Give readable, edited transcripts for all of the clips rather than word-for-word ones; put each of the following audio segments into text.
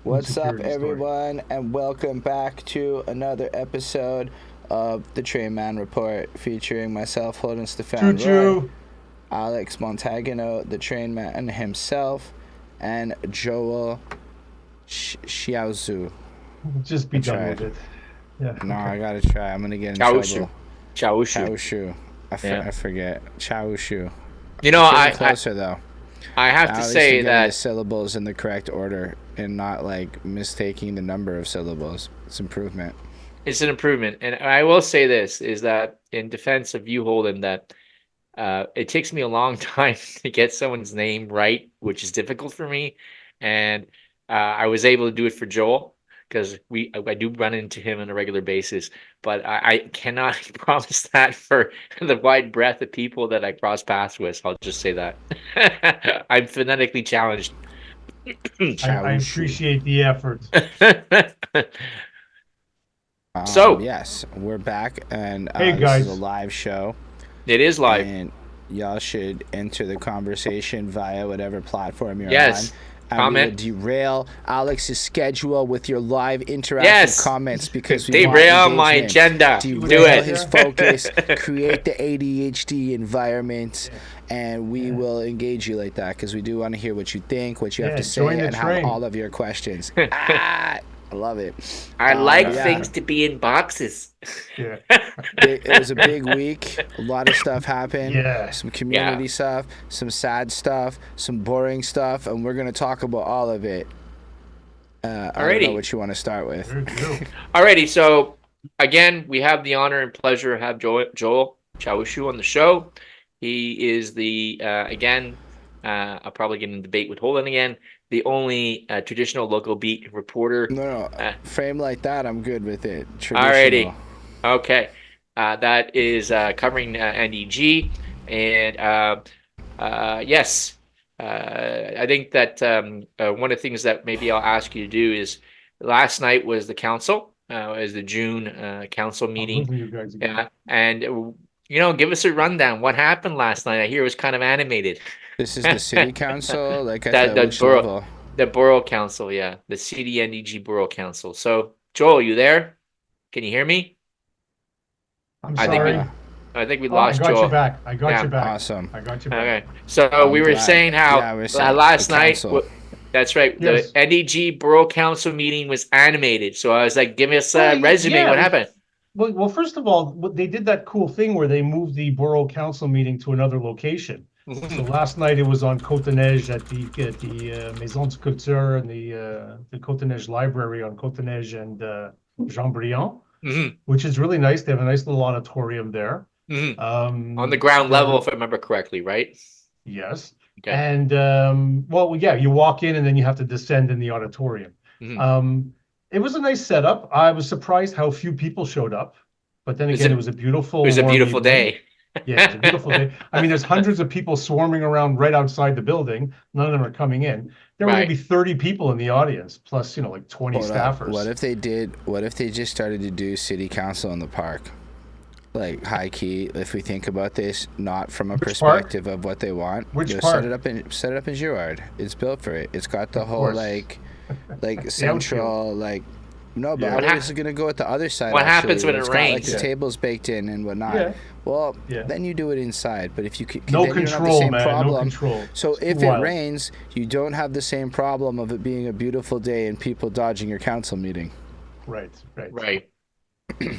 What's up, Insecurity story. everyone, and welcome back to another episode of the Trainman Report, featuring myself, Holden Stefan Roy, Choo-choo. Alex Montagano, the Trainman himself, and Joel Xiaozu. Just be done with it. Yeah. No, okay. I gotta try. I'm gonna get in trouble. Chaoshu. I forget. Chaoshu. You know, Closer though. I have to say that the syllables in the correct order and not like mistaking the number of syllables. It's improvement. it's an improvement. And I will say this is that in defense of you, Holden, that it takes me a long time to get someone's name right, which is difficult for me. And I was able to do it for Joel because I do run into him on a regular basis, but I cannot promise that for the wide breadth of people that I cross paths with. I'll just say that I'm phonetically challenged. I appreciate the effort. So yes, we're back, and Hey, guys. this is a live show, it is live. and y'all should enter the conversation via whatever platform you're Yes. on. and we will comment. derail Alex's schedule with your live interactive comments because we want derail my engagement. agenda. Derail Do it. his focus, create the ADHD environment, and we will engage you like that because we do want to hear what you think, what you have to say, and have all of your questions. I love it. I like things to be in boxes. Yeah. It was a big week. A lot of stuff happened. Yeah. Some community stuff, some sad stuff, some boring stuff, and we're going to talk about all of it. I don't know what you want to start with. Alrighty, so again, we have the honor and pleasure to have Joel Chawushu on the show. He is the, again, I'll probably get in a debate with Holden again, the only traditional local beat reporter. No, frame like that, I'm good with it. Alrighty, okay. That is covering NEG, and yes, I think that one of the things that maybe I'll ask you to do is, last night was the council, is the June council meeting, and give us a rundown. What happened last night? I hear it was kind of animated. This is the city council, like the borough council, the CDNEG borough council. So, Joel, you there? Can you hear me? I'm sorry. I think we lost Joel. I got you back. Awesome. I got you back. Okay. So we were saying how last night. That's right. Yes. The NEG borough council meeting was animated. So I was like, give us a resume. What happened? Well, first of all, they did that cool thing where they moved the borough council meeting to another location. So last night it was on Côte-de-Neige at the Maison de Culture and the Côte-de-Neige Library on Côte-de-Neige and Jean-Briand, which is really nice. They have a nice little auditorium there. On the ground level, if I remember correctly, right? Yes. Okay. And you walk in and then you have to descend in the auditorium. It was a nice setup. I was surprised how few people showed up, but then again, it was a beautiful day. Yeah, it's a beautiful day. I mean, there's hundreds of people swarming around right outside the building. None of them are coming in. There were maybe 30 people in the audience, plus, like 20 staffers. What if they just started to do city council in the park? Like, high key, if we think about this, not from a perspective of what they want. Which part? Set it up in Girard. It's built for it. It's got the whole, like central, no, but I was going to go with the other side. What happens when it rains? Like the tables baked in and whatnot. Yeah. Well, then you do it inside. But if you could, no control, man. No control. So if it rains, you don't have the same problem of it being a beautiful day and people dodging your council meeting. Right.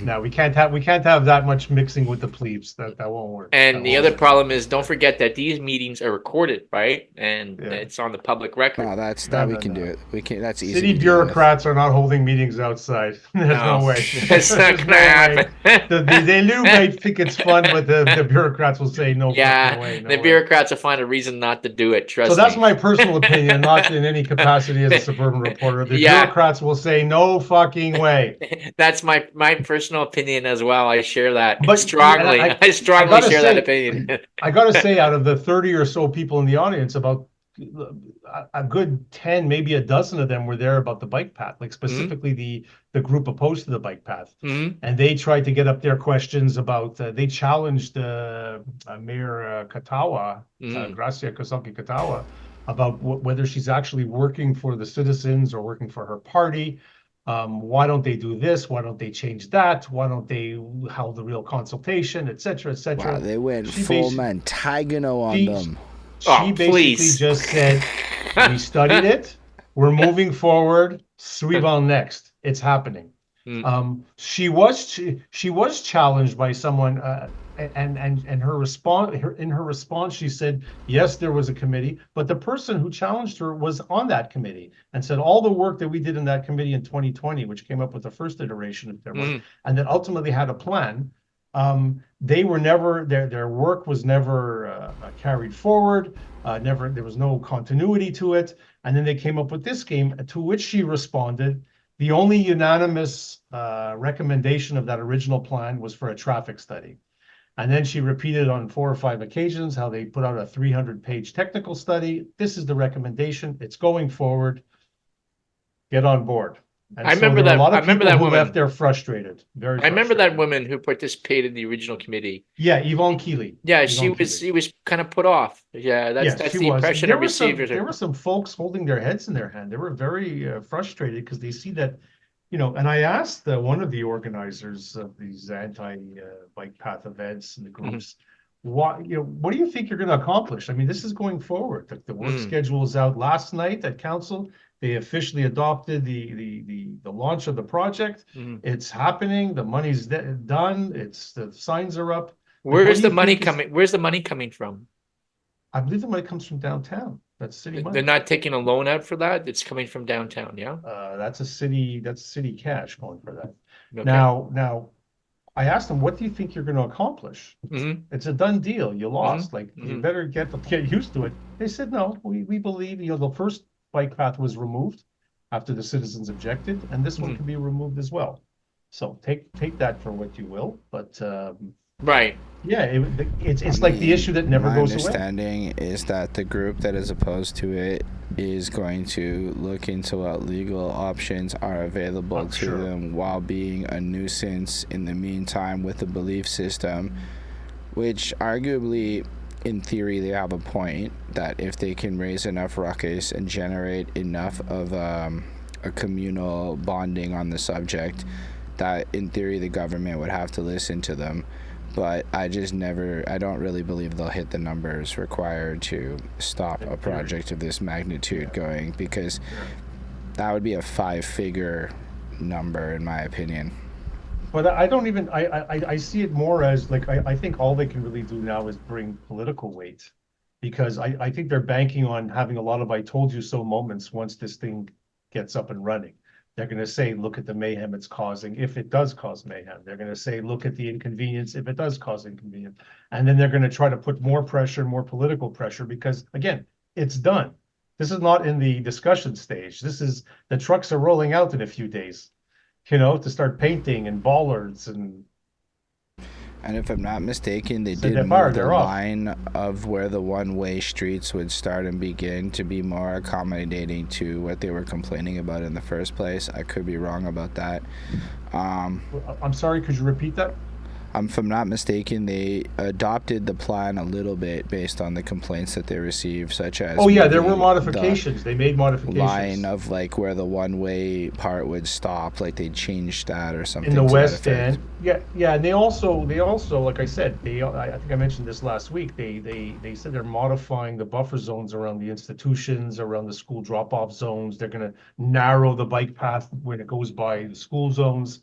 No, we can't have that much mixing with the plebes. That won't work. And the other problem is, don't forget that these meetings are recorded, right? And it's on the public record. No, we can do it. We can. That's easy. City bureaucrats are not holding meetings outside. There's no way. It's not gonna happen. The élus might think it's fun, but the bureaucrats will say no. Yeah, the bureaucrats will find a reason not to do it. Trust me. So that's my personal opinion, not in any capacity as a suburban reporter. The bureaucrats will say no fucking way. That's my personal opinion as well. I share that strongly. I strongly share that opinion. I gotta say, out of the 30 or so people in the audience, about a good 10, maybe a dozen of them were there about the bike path, like specifically the group opposed to the bike path. And they tried to get up their questions about, they challenged Mayor Katawa, Gracia Kosaki-Katawa, about whether she's actually working for the citizens or working for her party. Why don't they do this? Why don't they change that? Why don't they hold the real consultation, et cetera, et cetera? Wow, they went full Mantegano on them. She basically just said, we studied it, we're moving forward, suivant next. It's happening. She was challenged by someone, and her response, she said, yes, there was a committee, but the person who challenged her was on that committee and said all the work that we did in that committee in 2020, which came up with the first iteration of their work, and that ultimately had a plan. They were never, their work was never carried forward. There was no continuity to it. And then they came up with this scheme, to which she responded. The only unanimous recommendation of that original plan was for a traffic study. And then she repeated on 4 or 5 occasions how they put out a 300-page technical study. This is the recommendation. It's going forward. Get on board. And I so remember there were that. a lot I of remember people that who woman. left there frustrated, very I remember that frustrated. woman who participated in the original committee. Yeah, Yvonne Keeley. Yeah, Yvonne Keeley. she was kind of put off. Yeah, Yes, that's she the was. impression I received. There were some folks holding their heads in their hand. They were very frustrated because they see that, and I asked one of the organizers of these anti-bike path events and the groups, what do you think you're going to accomplish? I mean, this is going forward. The work schedule is out last night at council. They officially adopted the launch of the project. It's happening. The money's done. The signs are up. Where's the money coming? Where's the money coming from? I believe the money comes from downtown. That's city money. They're not taking a loan out for that. It's coming from downtown. Yeah. That's city cash going for that. Okay. Now, I asked them, what do you think you're going to accomplish? It's a done deal. You lost. You better get used to it. They said, no, we believe, the first bike path was removed after the citizens objected, and this one can be removed as well. So take that for what you will, but right. Yeah, it's like the issue that never goes away. My understanding is that the group that is opposed to it is going to look into what legal options are available to them while being a nuisance in the meantime with a belief system, which arguably, in theory, they have a point that if they can raise enough ruckus and generate enough of a communal bonding on the subject, that in theory the government would have to listen to them. But I don't really believe they'll hit the numbers required to stop a project of this magnitude going, because that would be a 5-figure number in my opinion. But I see it more as I think all they can really do now is bring political weight, because I think they're banking on having a lot of I told you so moments once this thing gets up and running. They're going to say, look at the mayhem it's causing, if it does cause mayhem. They're going to say, look at the inconvenience, if it does cause inconvenience. And then they're going to try to put more pressure, more political pressure, because, again, it's done. This is not in the discussion stage. The trucks are rolling out in a few days, to start painting and bollards and... And if I'm not mistaken, they did move the line of where the one-way streets would start and begin to be more accommodating to what they were complaining about in the first place. I could be wrong about that. I'm sorry, could you repeat that? If I'm not mistaken, they adopted the plan a little bit based on the complaints that they received, such as... Oh, yeah, there were modifications. They made modifications. Line of, where the one-way part would stop, they changed that or something. In the West End. Yeah, and they also, like I said, I think I mentioned this last week, they said they're modifying the buffer zones around the institutions, around the school drop-off zones. They're going to narrow the bike path when it goes by the school zones.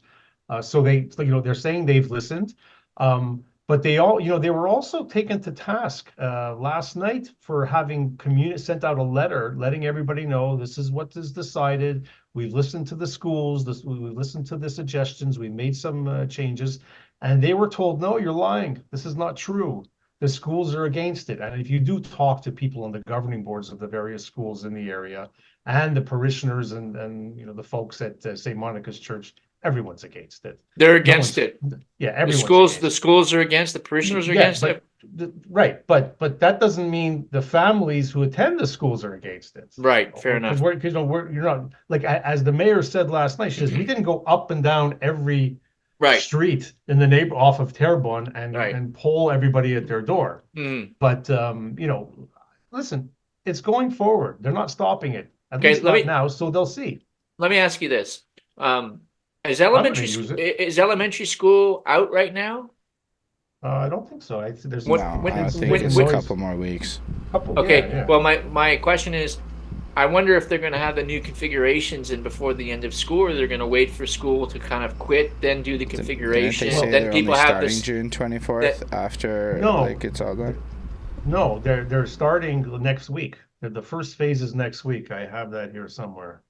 So they're saying they've listened, but they were also taken to task last night for having sent out a letter letting everybody know this is what is decided. We've listened to the schools. We've listened to the suggestions. We made some changes, and they were told, no, you're lying. This is not true. The schools are against it. And if you do talk to people on the governing boards of the various schools in the area and the parishioners and the folks at St. Monica's Church, everyone's against it. They're against it. Yeah, everyone's the schools are against, the parishioners are against it. Right, but that doesn't mean the families who attend the schools are against it. Right, fair enough. Because you're not, as the mayor said last night, she says we didn't go up and down every street in the neighbor off of Terrebonne and poll everybody at their door. But listen, it's going forward. They're not stopping it. At least not now, so they'll see. Let me ask you this. Is elementary school out right now? I don't think so. I think it's a couple more weeks. Okay. Well, my question is, I wonder if they're going to have the new configurations in before the end of school, or they're going to wait for school to kind of quit, then do the configuration. Then people have this June 24th after it's all done. No, they're starting next week. The first phase is next week. I have that here somewhere.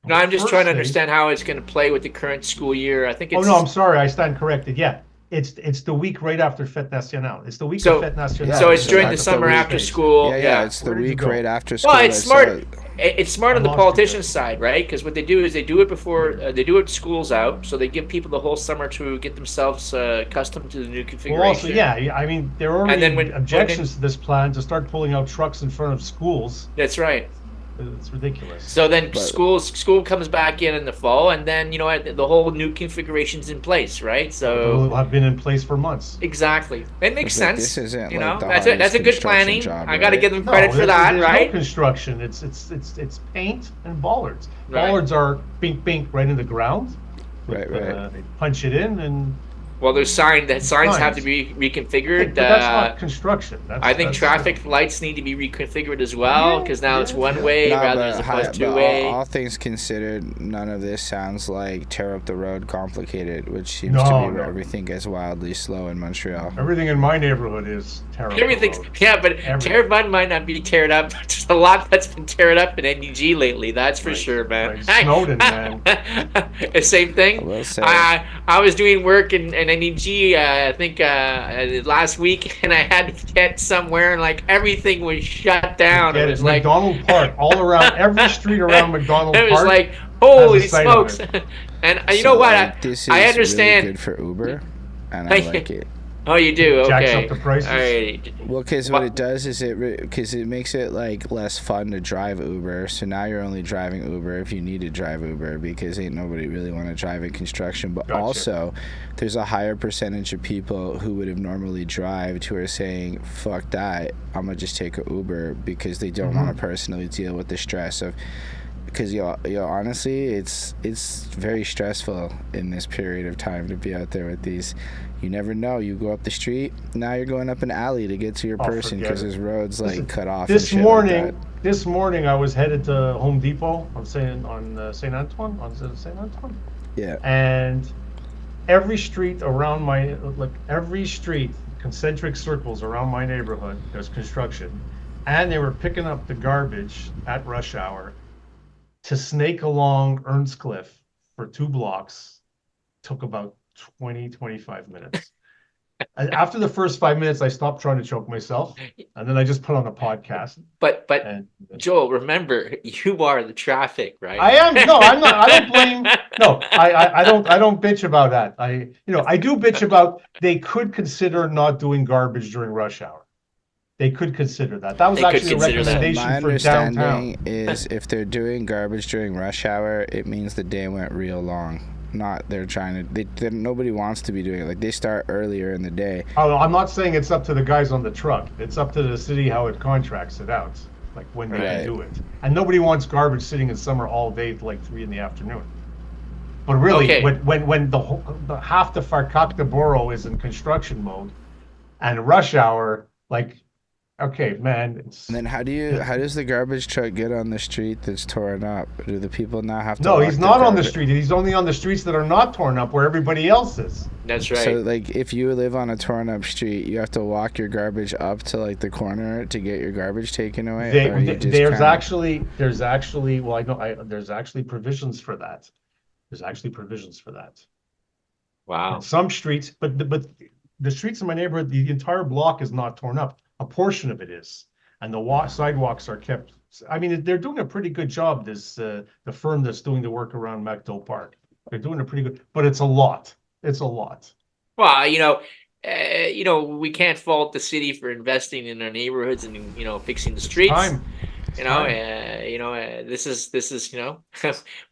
No, I'm just trying to understand how it's going to play with the current school year. I think it's... Oh, no, I'm sorry. I stand corrected. Yeah. It's the week right after Fête Nationale. It's the week of Fête Nationale. So it's during the summer after school. Yeah, it's the week right after school. Well, it's smart. It's smart on the politician's side, right? Because what they do is they do it before, they do it school's out. So they give people the whole summer to get themselves accustomed to the new configuration. Well, also, I mean, there are already objections to this plan to start pulling out trucks in front of schools. That's right. It's ridiculous. So then school comes back in the fall, and then the whole new configuration's in place, right? So have been in place for months. Exactly, it makes sense. This isn't that's a good planning. Job, I got to give them credit for that, there's right? No construction. It's paint and bollards. Right. Bollards are bink right in the ground. Right. They punch it in and. Well, there's signs have to be reconfigured. But that's not construction. I think traffic lights need to be reconfigured as well, because now it's one way rather as opposed to two way. All things considered, none of this sounds like tear up the road complicated, which seems to be where everything gets wildly slow in Montreal. Everything in my neighborhood is tear up. Everything's but Terrebonne might not be teared up. There's a lot that's been teared up in NDG lately. That's for sure, man. Right. Snowden, man. Same thing. I was doing work in NEG, I think last week, and I had to get somewhere, and like everything was shut down. It was like McDonald Park, all around every street around McDonald Park. It was like, holy smokes! And you know what? This is I understand. Really good for Uber, and I like it. Oh, you do? Okay. Jacks up the prices. All right. Well, because what it does is it makes it like less fun to drive Uber. So now you're only driving Uber if you need to drive Uber, because ain't nobody really want to drive in construction. But also, there's a higher percentage of people who would have normally driven who are saying, "Fuck that, I'm gonna just take an Uber," because they don't want to personally deal with the stress of. Because honestly, it's very stressful in this period of time to be out there with these. You never know. You go up the street. Now you're going up an alley to get to your person because there's roads cut off. This morning I was headed to Home Depot on Saint Antoine. Yeah. And every street around concentric circles around my neighborhood, there's construction, and they were picking up the garbage at rush hour to snake along Earnscliffe for 2 blocks. Took about 20-25 minutes. After the first 5 minutes, I stopped trying to choke myself, and then I just put on a podcast. But Joel, remember, you are the traffic, right? I am. No, I'm not. I don't blame. No, I don't bitch about that. I do bitch about they could consider not doing garbage during rush hour. They could consider that. That was actually a recommendation for downtown. My understanding is if they're doing garbage during rush hour, it means the day went real long. Not they're trying to. Nobody wants to be doing it. Like they start earlier in the day. Oh, I'm not saying it's up to the guys on the truck. It's up to the city how it contracts it out, like when they can do it. And nobody wants garbage sitting in summer all day till like 3 p.m. But really, when the half the Farkakta borough is in construction mode, and rush hour, like. Okay, man. And then how does the garbage truck get on the street that's torn up? Do the people now have to? No, he's not on the street. He's only on the streets that are not torn up, where everybody else is. That's right. So, like, if you live on a torn up street, you have to walk your garbage up to like the corner to get your garbage taken away. There's actually provisions for that. There's actually provisions for that. Wow. And some streets, but the streets in my neighborhood, the entire block is not torn up. A portion of it is, and the sidewalks are kept. I mean, they're doing a pretty good job. The firm that's doing the work around MacDo Park, they're doing a pretty good. But it's a lot. It's a lot. Well, we can't fault the city for investing in our neighborhoods and fixing the streets. This is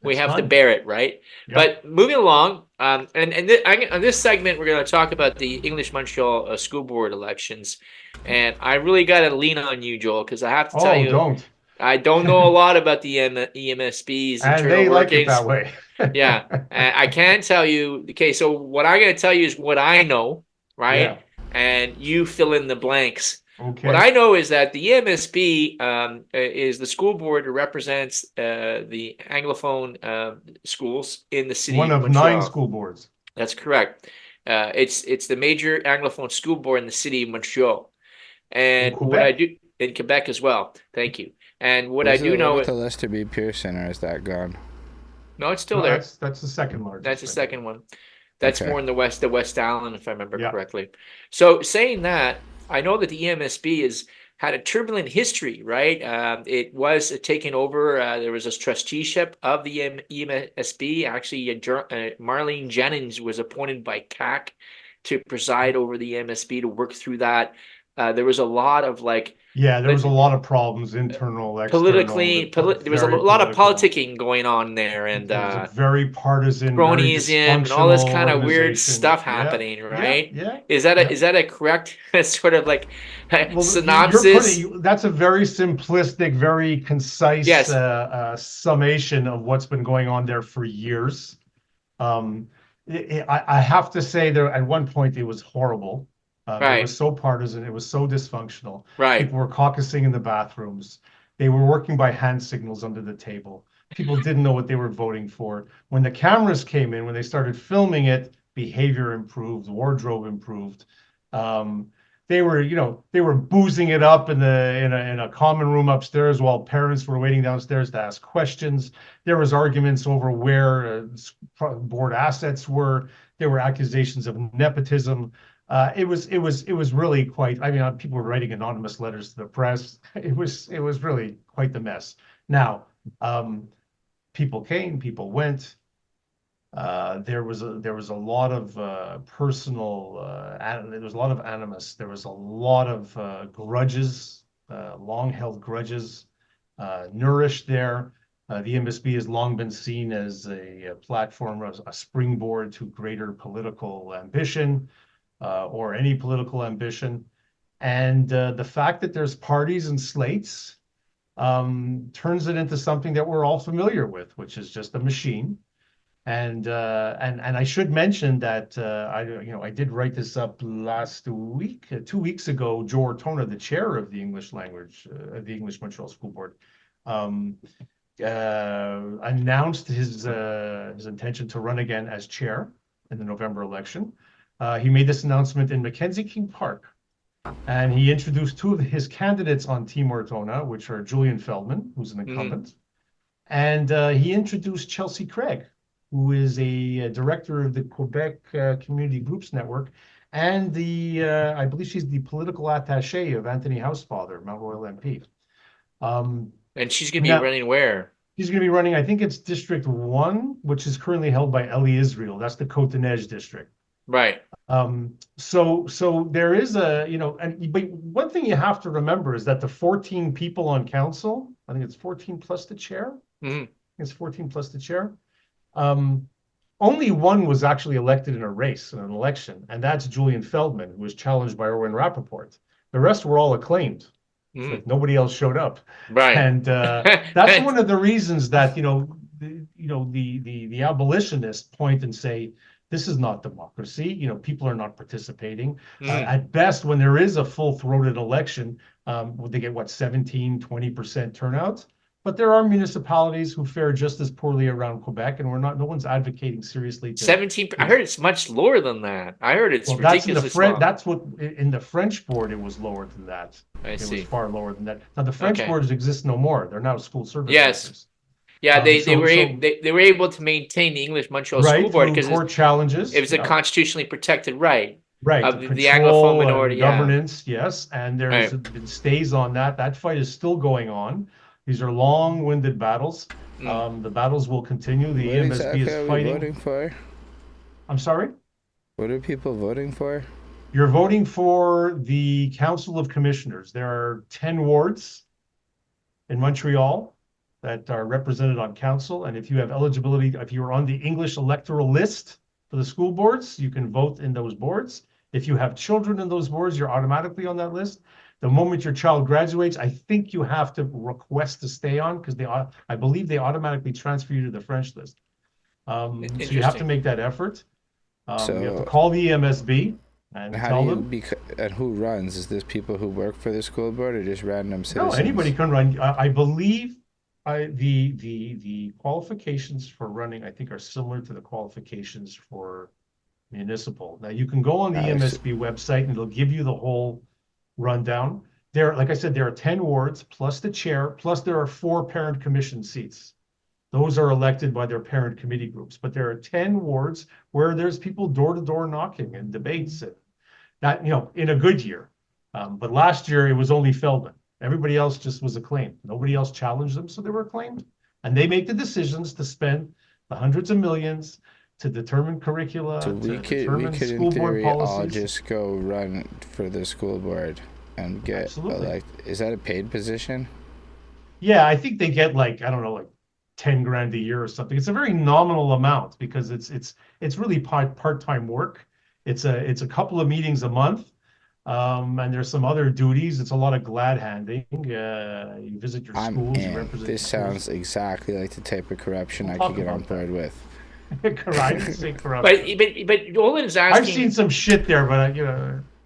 we have to bear it, right? Yep. But moving along, on this segment, we're going to talk about the English Montreal school board elections. And I really got to lean on you, Joel, because I have to tell you, I don't know a lot about the EMSB's internal they workings. Like it that way. Yeah, I can tell you. Okay, so what I'm going to tell you is what I know, right? Yeah. And you fill in the blanks. Okay. What I know is that the EMSB is the school board that represents the Anglophone schools in the city. One of Montreal. 9 school boards. That's correct. It's the major Anglophone school board in the city of Montreal. And what I do in Quebec as well. Thank you. And what I do know is the Lester B. Pearson, or is that gone? No, it's still there. That's the second largest. That's the second one. That's more in the West Island, if I remember correctly. So saying that, I know that the EMSB has had a turbulent history, right? It was taken over. There was a trusteeship of the EMSB. Actually, Marlene Jennings was appointed by CAC to preside over the EMSB to work through that. there was a lot of like, there was a lot of problems, internal, external. there was a lot of politicking going on there, and it was a very partisan, very cronyism and all this kind of weird stuff Yeah, happening, right? yeah. Is that a correct sort of like Well, synopsis? That's a very simplistic, very concise Yes. Summation of what's been going on there for years. I have to say, there at one point it was horrible. It was so partisan. It was so dysfunctional. Right. People were caucusing in the bathrooms. They were working by hand signals under the table. People didn't know what they were voting for. When the cameras came in, when they started filming it, behavior improved, wardrobe improved. They were boozing it up in a common room upstairs while parents were waiting downstairs to ask questions. There was arguments over where board assets were. There were accusations of nepotism. It was really quite. I mean, people were writing anonymous letters to the press. It was really quite the mess. Now, people came, people went. There was a lot of personal. There was a lot of animus. There was a lot of grudges, long-held grudges, nourished there. The EMSB has long been seen as a platform, a springboard to greater political ambition. Or any political ambition. And the fact that there's parties and slates turns it into something that we're all familiar with, which is just a machine. And I should mention that I did write this up last week, 2 weeks ago. Joe Ortona, the chair of the English language, the English Montreal School Board, announced his intention to run again as chair in the November election. He made this announcement in Mackenzie King Park, and he introduced two of his candidates on Team Ortona, which are Julian Feldman, who's an incumbent, and he introduced Chelsea Craig, who is a director of the Quebec Community Groups Network, and I believe she's the political attaché of Anthony Housefather, Mount Royal MP. And she's going to be running where? She's going to be running, I think it's District 1, which is currently held by Elie Israel. That's the Côte-des-Neiges district. Right. So there is but one thing you have to remember is that the 14 people on council, I think it's 14 plus the chair. It's 14 plus the chair. Only one was actually elected in a race, in an election, and that's Julian Feldman, who was challenged by Erwin Rappaport. The rest were all acclaimed. Like nobody else showed up. Right. And that's one of the reasons that the abolitionists point and say, this is not democracy. People are not participating. At best, when there is a full-throated election, they get 17-20% turnout. But there are municipalities who fare just as poorly around Quebec, and no one's advocating seriously. 17. I heard it's much lower than that. I heard it's ridiculously small. That's what in the French board it was lower than that. It was far lower than that. Now the French boards exist no more. They're now school service. Yes. Centers. Yeah, they were able to maintain the English Montreal School Board because court challenges. It was a constitutionally protected right. Right. Of the Anglophone minority. Governance, yes. And there's been stays on that. That fight is still going on. These are long-winded battles. The battles will continue. The EMSB is fighting. Voting for? I'm sorry? What are people voting for? You're voting for the Council of Commissioners. There are 10 wards in Montreal that are represented on council. And if you have eligibility, if you're on the English electoral list for the school boards, you can vote in those boards. If you have children in those boards, you're automatically on that list. The moment your child graduates, I think you have to request to stay on because I believe they automatically transfer you to the French list. So you have to make that effort. You have to call the EMSB and tell them. And who runs? Is this people who work for the school board or just random citizens? No, anybody can run. I believe the qualifications for running, I think, are similar to the qualifications for municipal. Now, you can go on the EMSB website and it'll give you the whole rundown. Like I said, there are 10 wards plus the chair, plus there are 4 parent commission seats. Those are elected by their parent committee groups, but there are 10 wards where there's people door to door knocking and debates. And that, in a good year. But last year it was only Feldman. Everybody else just was acclaimed. Nobody else challenged them, so they were acclaimed. And they make the decisions to spend the hundreds of millions to determine curricula, so we could in theory all just go run for the school board. and get is that a paid position? Yeah, I think they get like, I don't know, like 10 grand a year or something. It's a very nominal amount because it's really part-time work. It's a couple of meetings a month. And there's some other duties. It's a lot of glad handing. You visit your schools. You represent. This sounds exactly like the type of corruption I could get on board with. Corruption. But Nolan's asking. I've seen some shit there, but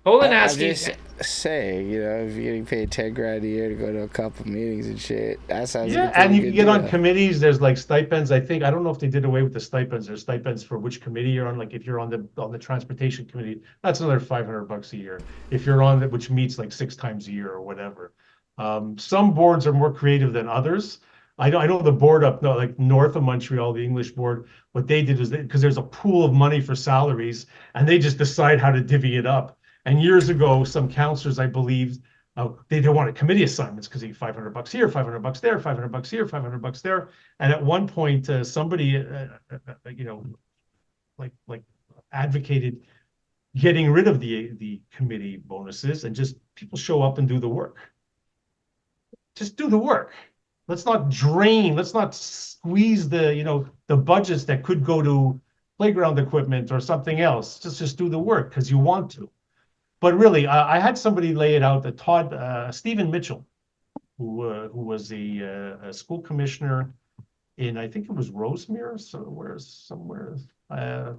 Nolan asking. I'm just saying, if you're getting paid 10 grand a year to go to a couple meetings and shit, that sounds like and you can get on committees. There's like stipends. I don't know if they did away with the stipends. There's stipends for which committee you're on. Like if you're on the transportation committee, that's another $500 a year. If you're on that, which meets like 6 times a year or whatever. Some boards are more creative than others. I know the board up like north of Montreal, the English board, what they did is because there's a pool of money for salaries, and they just decide how to divvy it up. And years ago, some councillors, I believe, they wanted committee assignments because you get $500 here, $500 there, $500 here, $500 there. And at one point, somebody, like advocated getting rid of the committee bonuses and just people show up and do the work. Just do the work. Let's not drain. Let's not squeeze the budgets that could go to playground equipment or something else. Just do the work because you want to. But really, I had somebody lay it out. Stephen Mitchell, who was a school commissioner in, I think it was Rosemere, somewhere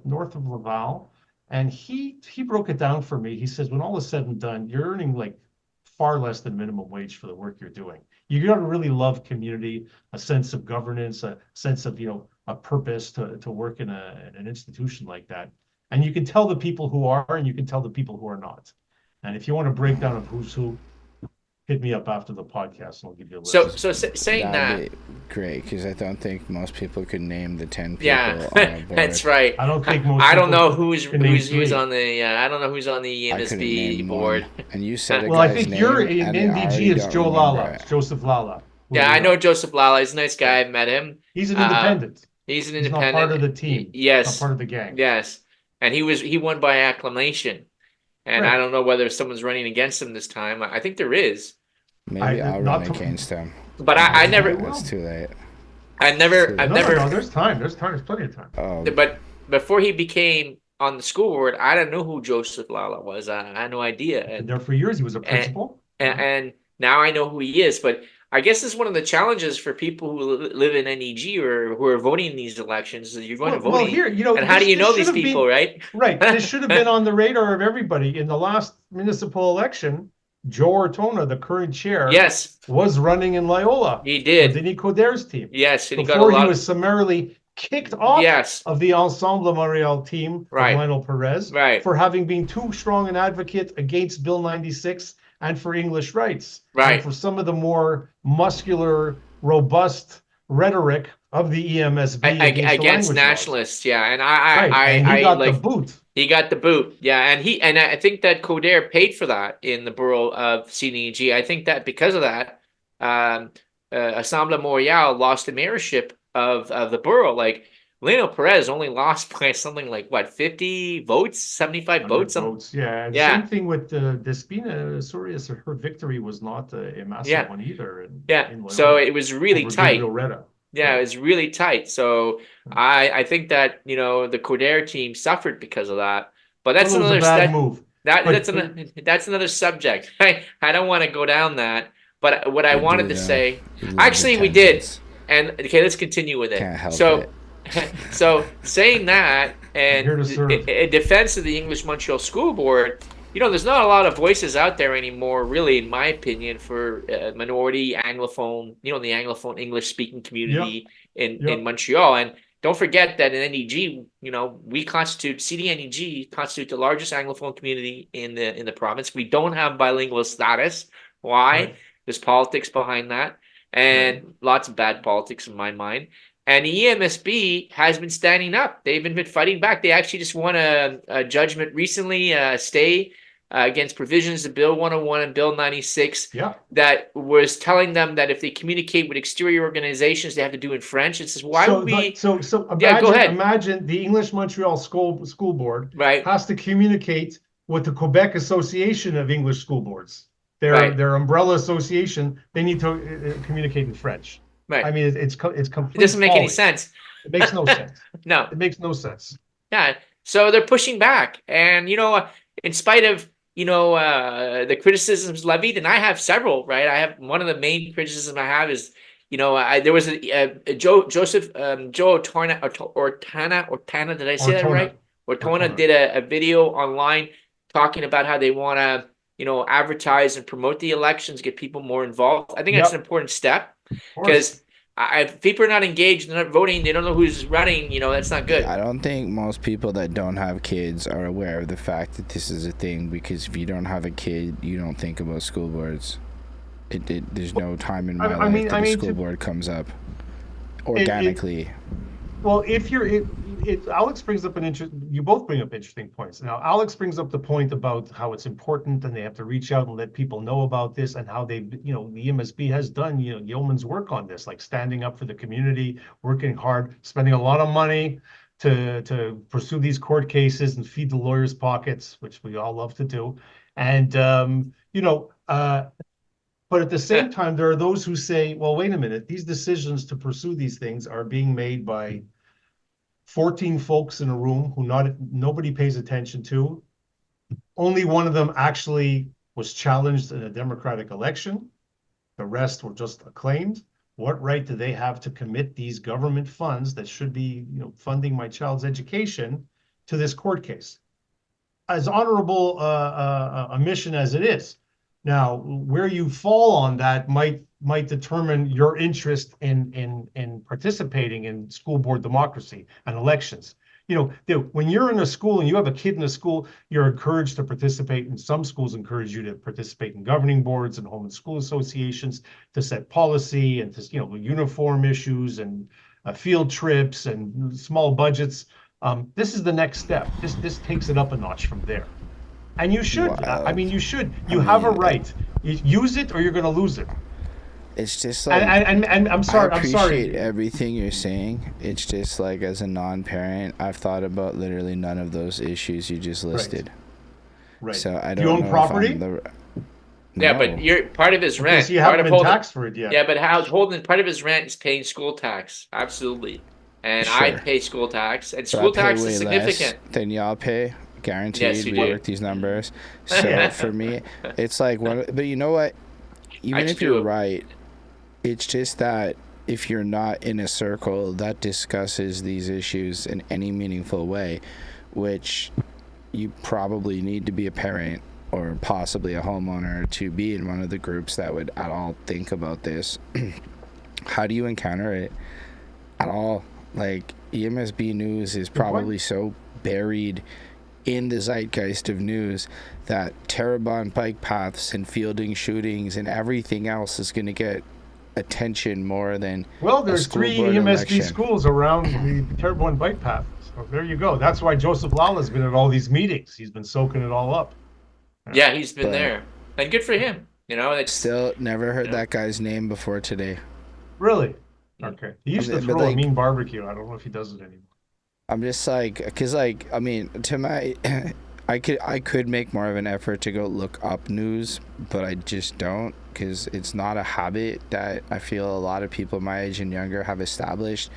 north of Laval, and he broke it down for me. He says, when all is said and done, you're earning like far less than minimum wage for the work you're doing. You got to really love community, a sense of governance, a sense of a purpose to work in an institution like that. And you can tell the people who are, and you can tell the people who are not. And if you want a breakdown of who's who, hit me up after the podcast, and I'll give you a list. So saying That'd be great, because I don't think most people could name the 10 people. Yeah, that's right. I don't think most. I don't know who's on the. I don't know who's on the EMSB board. And you said, well, I think you're in NDG. It's Joe Lala, Joseph Lala. Yeah, I know Joseph Lala. He's a nice guy. I've met him. He's an independent. He's an independent. Not part of the team. Yes. Not part of the gang. Yes. And he won by acclamation. And right. I don't know whether someone's running against him this time. I think there is. Maybe I'll run against him. But I never. It's too late. I've never. No, there's time. There's plenty of time. Oh. But before he became on the school board, I didn't know who Joseph Lala was. I had no idea. And there for years, he was a principal. And now I know who he is. But I guess it's one of the challenges for people who live in NEG or who are voting in these elections. Is you're going to vote. Well, here, and how do you know these people, right? Right. This should have been on the radar of everybody. In the last municipal election, Joe Ortona, the current chair, was running in Loyola. He did. Denis Coderre's team. Yes, and before he was summarily kicked off of the Ensemble Montreal team by Lionel Perez for having been too strong an advocate against Bill 96 and for English rights. Right. And for some of the more muscular, robust rhetoric of the EMSB against nationalists. Yeah, and he got the boot. He got the boot. Yeah, and I think that Coderre paid for that in the borough of CDG. I think that because of that, Assemblée Montréal lost the mayorship of the borough. Like Lionel Perez only lost by something like 50 votes, 75 votes. Yeah. Same thing with Despina Sorias. Her victory was not a massive one either. So it was really tight. Yeah, it was really tight. So I think that the Coderre team suffered because of that. But that's another bad move. That's another subject. I don't want to go down that. But what I wanted to say, actually, we did. And okay, let's continue with it. Can't help it. So saying that, and in defense of the English Montreal School Board, there's not a lot of voices out there anymore, really, in my opinion, for minority Anglophone, the Anglophone English-speaking community in Montreal. And don't forget that in NEG, we CDNEG constitute the largest Anglophone community in the province. We don't have bilingual status. Why? Right. There's politics behind that, and lots of bad politics in my mind. And the EMSB has been standing up. They've been fighting back. They actually just won a judgment recently, stay against provisions of Bill 101 and Bill 96 that was telling them that if they communicate with exterior organizations, they have to do in French. It says, why would we? So go ahead. Imagine the English Montreal School Board has to communicate with the Quebec Association of English School Boards. their umbrella association, they need to communicate in French. Right. I mean, it's complete. It doesn't make folly. any sense. It makes no sense. No. It makes no sense. Yeah. So they're pushing back. And, in spite of, the criticisms levied, and I have several, right? I have one of the main criticisms I have is, there was a Joe Ortana, did I say that right? Ortona did a video online talking about how they want to, advertise and promote the elections, get people more involved. I think that's an important step, because if people are not engaged, they're not voting, they don't know who's running, that's not good. I don't think most people that don't have kids are aware of the fact that this is a thing, because if you don't have a kid, you don't think about school boards. There's no time in my life that the school board comes up organically. Well, Alex brings up you both bring up interesting points. Now, Alex brings up the point about how it's important and they have to reach out and let people know about this, and how the EMSB has done, yeoman's work on this, like standing up for the community, working hard, spending a lot of money to pursue these court cases and feed the lawyers' pockets, which we all love to do. And, but at the same time, there are those who say, well, wait a minute, these decisions to pursue these things are being made by 14 folks in a room who nobody pays attention to. Only one of them actually was challenged in a democratic election. The rest were just acclaimed. What right do they have to commit these government funds that should be, funding my child's education to this court case? As honorable a mission as it is. Now, where you fall on that might determine your interest in participating in school board democracy and elections. When you're in a school and you have a kid in a school, you're encouraged to participate. And some schools encourage you to participate in governing boards and home and school associations to set policy and to, uniform issues and field trips and small budgets. This is the next step. This takes it up a notch from there. And you should. Wow. You should. You have a right. Use it or you're going to lose it. It's just like, and I'm sorry. I appreciate everything you're saying. It's just like, as a non-parent, I've thought about literally none of those issues you just listed. Right. So I don't know. You own property? Yeah, but you're part of his rent. So you haven't been taxed for it yet. Yeah, but part of his rent is paying school tax. Absolutely. And sure. I pay school tax, and school tax is significant. Then y'all pay. Guaranteed. Yes, we work these numbers. So for me, it's like but you know what? Even if you're right, it's just that if you're not in a circle that discusses these issues in any meaningful way, which you probably need to be a parent or possibly a homeowner to be in one of the groups that would at all think about this, how do you encounter it at all? Like, EMSB news is probably so buried in the zeitgeist of news that Terrebonne bike paths and fielding shootings and everything else is going to get attention more than there's 3 EMSB schools around the Terrebonne bike path. So there you go. That's why Joseph Lala's been at all these meetings. He's been soaking it all up. Yeah, he's been there, and good for him. It's still never heard that guy's name before today. Really? Okay. He used to throw a mean barbecue. I don't know if he does it anymore. I'm just like, because to my, I could make more of an effort to go look up news, but I just don't, because it's not a habit that I feel a lot of people my age and younger have established.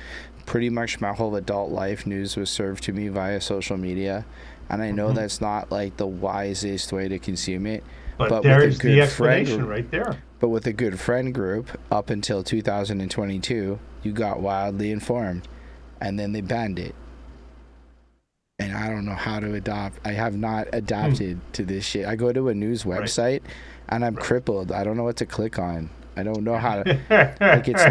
Pretty much my whole adult life, news was served to me via social media, and I know that's not like the wisest way to consume it. But there's the explanation right there. But with a good friend group, up until 2022, you got wildly informed, and then they banned it. And I don't know how to adopt. I have not adapted to this shit. I go to a news website, and I'm crippled. I don't know what to click on. I don't know how to. Like, it's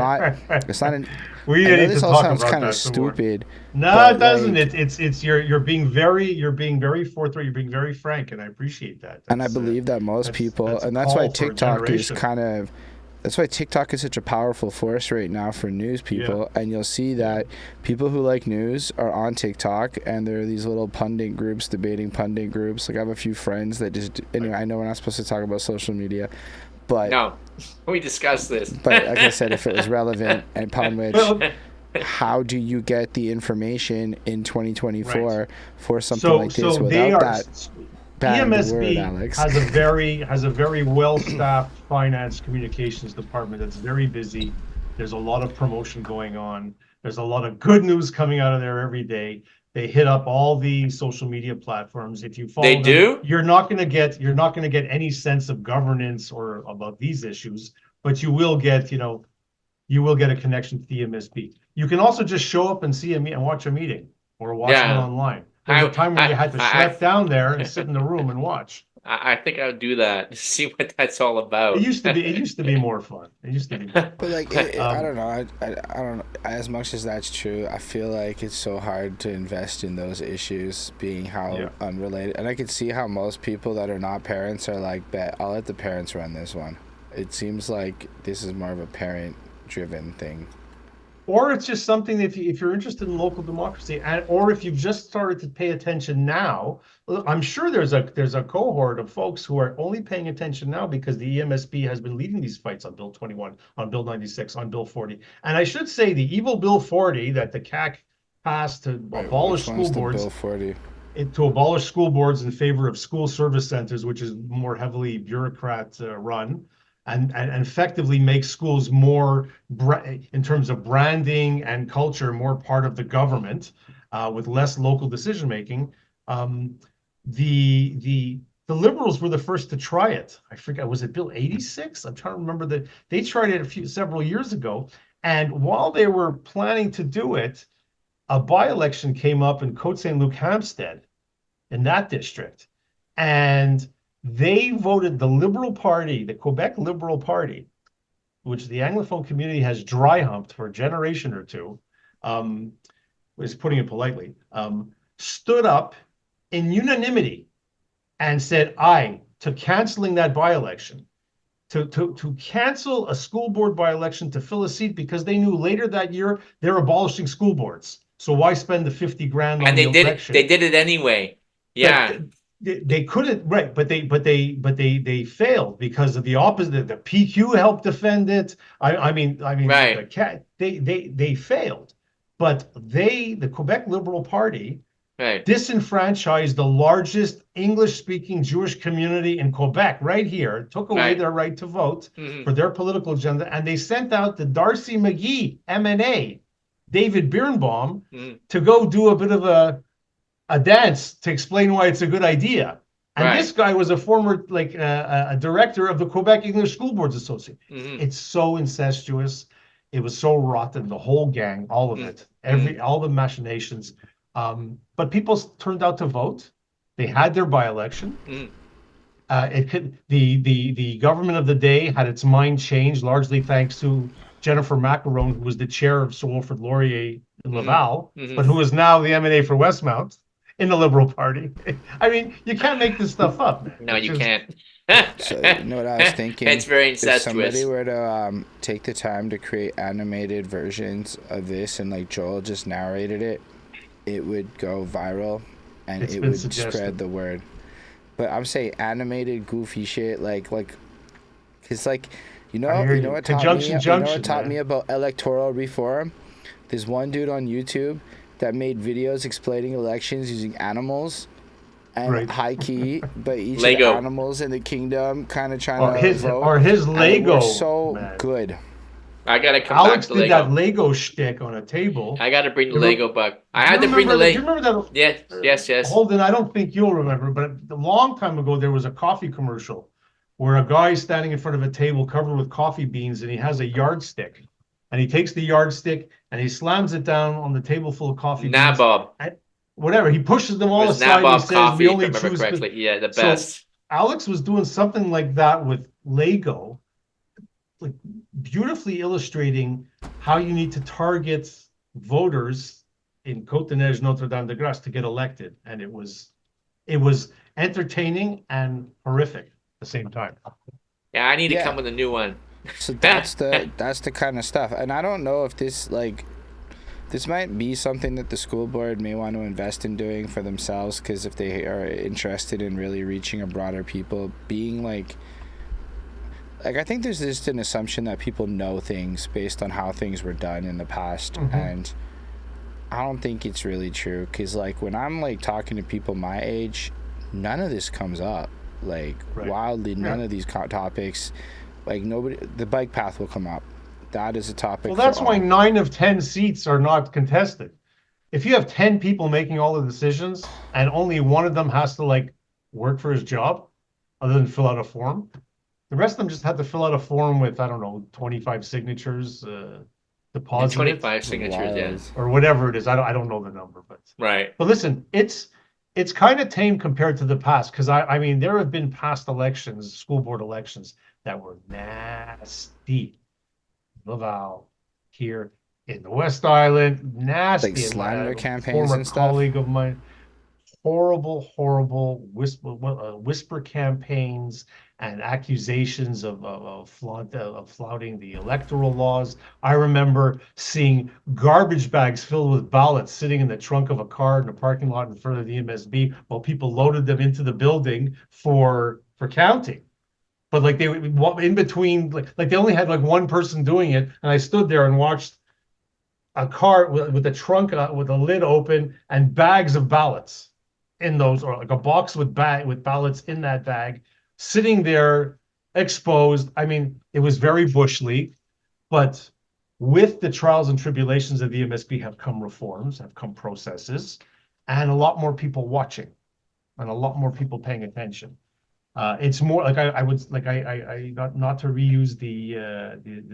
not an. We I know need this to all talk sounds about kind that of stupid. No, it doesn't. Like, it's you're being very forthright. You're being very frank, and I appreciate that. And I believe that most people, and that's why TikTok is kind of. That's why TikTok is such a powerful force right now for news people. And you'll see that people who like news are on TikTok, and there are these little pundit groups, debating pundit groups. Like, I have a few friends that just, anyway, I know we're not supposed to talk about social media, but. No, we discussed this. But like I said, if it was relevant, and upon which, how do you get the information in 2024 for something like this without that? expand the word, EMSB Alex. has a very well-staffed finance communications department that's very busy. There's a lot of promotion going on. There's a lot of good news coming out of there every day. They hit up all the social media platforms. If you follow They them, do? you're not going to get any sense of governance or about these issues, but you will get a connection to the EMSB. You can also just show up and see and watch a meeting or watch one online. There was a time when you had to schlep down there and sit in the room and watch. I think I would do that. See what that's all about. It used to be more fun. But like, I don't know. I don't know. As much as that's true, I feel like it's so hard to invest in those issues, being how unrelated. And I can see how most people that are not parents are like, "Bet I'll let the parents run this one." It seems like this is more of a parent-driven thing. Or it's just something if you're interested in local democracy, or if you've just started to pay attention now. I'm sure there's a cohort of folks who are only paying attention now because the EMSB has been leading these fights on Bill 21, on Bill 96, on Bill 40. And I should say the evil Bill 40 that the CAC passed to abolish school boards. Bill 40? To abolish school boards in favor of school service centers, which is more heavily bureaucrat run. And effectively make schools more, in terms of branding and culture, more part of the government, with less local decision making. The Liberals were the first to try it. I forget, was it Bill 86? I'm trying to remember they tried it several years ago. And while they were planning to do it, a by-election came up in Côte Saint-Luc Hampstead in that district, and they voted the Liberal Party, the Quebec Liberal Party, which the Anglophone community has dry humped for a generation or two, is putting it politely, stood up in unanimity and said aye to canceling that by-election, to cancel a school board by-election to fill a seat because they knew later that year they're abolishing school boards. So why spend the 50 grand on the election? They did it anyway. Yeah. They couldn't, right? But they failed because of the opposite. The PQ helped defend it. I mean, right. They failed, but the Quebec Liberal Party, right, disenfranchised the largest English-speaking Jewish community in Quebec, right here, took away their right to vote for their political agenda, and they sent out the Darcy McGee MNA, David Birnbaum, to go do a bit of a dance to explain why it's a good idea. And this guy was a former a director of the Quebec English School Boards Association. It's so incestuous. It was so rotten, the whole gang, all of it, all the machinations. But people turned out to vote. They had their by-election. The government of the day had its mind changed, largely thanks to Jennifer Macaron, who was the chair of Sir Wilfrid Laurier in Laval, but who is now the MNA for Westmount in the Liberal Party. I mean, you can't make this stuff up, man. No, you can't. So, you know what I was thinking? It's very incestuous. If somebody were to take the time to create animated versions of this and like Joel just narrated it, it would go viral and it would spread the word. But I'm saying animated, goofy shit, like, cause like, you know what taught me about electoral reform? There's one dude on YouTube that made videos explaining elections using animals and high key, but each of the animals in the kingdom kind of trying to vote. Or his Lego. So good. I gotta come Alex back to Lego. Alex did that Lego shtick on a table. I gotta bring the Lego back. I had to bring the Lego. Do you remember that? Yes. Holden, I don't think you'll remember, but a long time ago there was a coffee commercial where a guy is standing in front of a table covered with coffee beans and he has a yardstick. And he takes the yardstick and he slams it down on the table full of coffee beans. Nabob. Whatever. He pushes them all aside. Nabob and he says, coffee, we only if I remember choose correctly. Yeah, the best. So Alex was doing something like that with Lego, like beautifully illustrating how you need to target voters in Côte-de-Neige, Notre-Dame-de-Grâce to get elected. And it was entertaining and horrific at the same time. Yeah, I need to come with a new one. So that's the kind of stuff. And I don't know if this might be something that the school board may want to invest in doing for themselves, because if they are interested in really reaching a broader people, being like I think there's just an assumption that people know things based on how things were done in the past, and I don't think it's really true, because like when I'm like talking to people my age, none of this comes up. Like, wildly, none of these topics. Like, nobody, the bike path will come up. That is a topic. Well, that's why 9 of 10 seats are not contested. If you have 10 people making all the decisions and only one of them has to like work for his job other than fill out a form, the rest of them just have to fill out a form with, I don't know, 25 signatures, deposit 25 signatures, or whatever it is. I don't know the number, but But listen, it's kind of tame compared to the past, because I mean, there have been past elections, school board elections, that were nasty. Laval, here in the West Island, nasty. Like slander campaigns former and stuff. colleague of mine, horrible whisper campaigns and accusations of flouting the electoral laws. I remember seeing garbage bags filled with ballots sitting in the trunk of a car in the parking lot in front of the EMSB while people loaded them into the building for counting. But like they in between, like they only had like one person doing it, and I stood there and watched a car with the trunk with the lid open and bags of ballots in those, or like a box with ballots in that bag, sitting there exposed. I mean, it was very Bush League, but with the trials and tribulations of the EMSB have come reforms, have come processes, and a lot more people watching, and a lot more people paying attention. It's more like I would like not to reuse the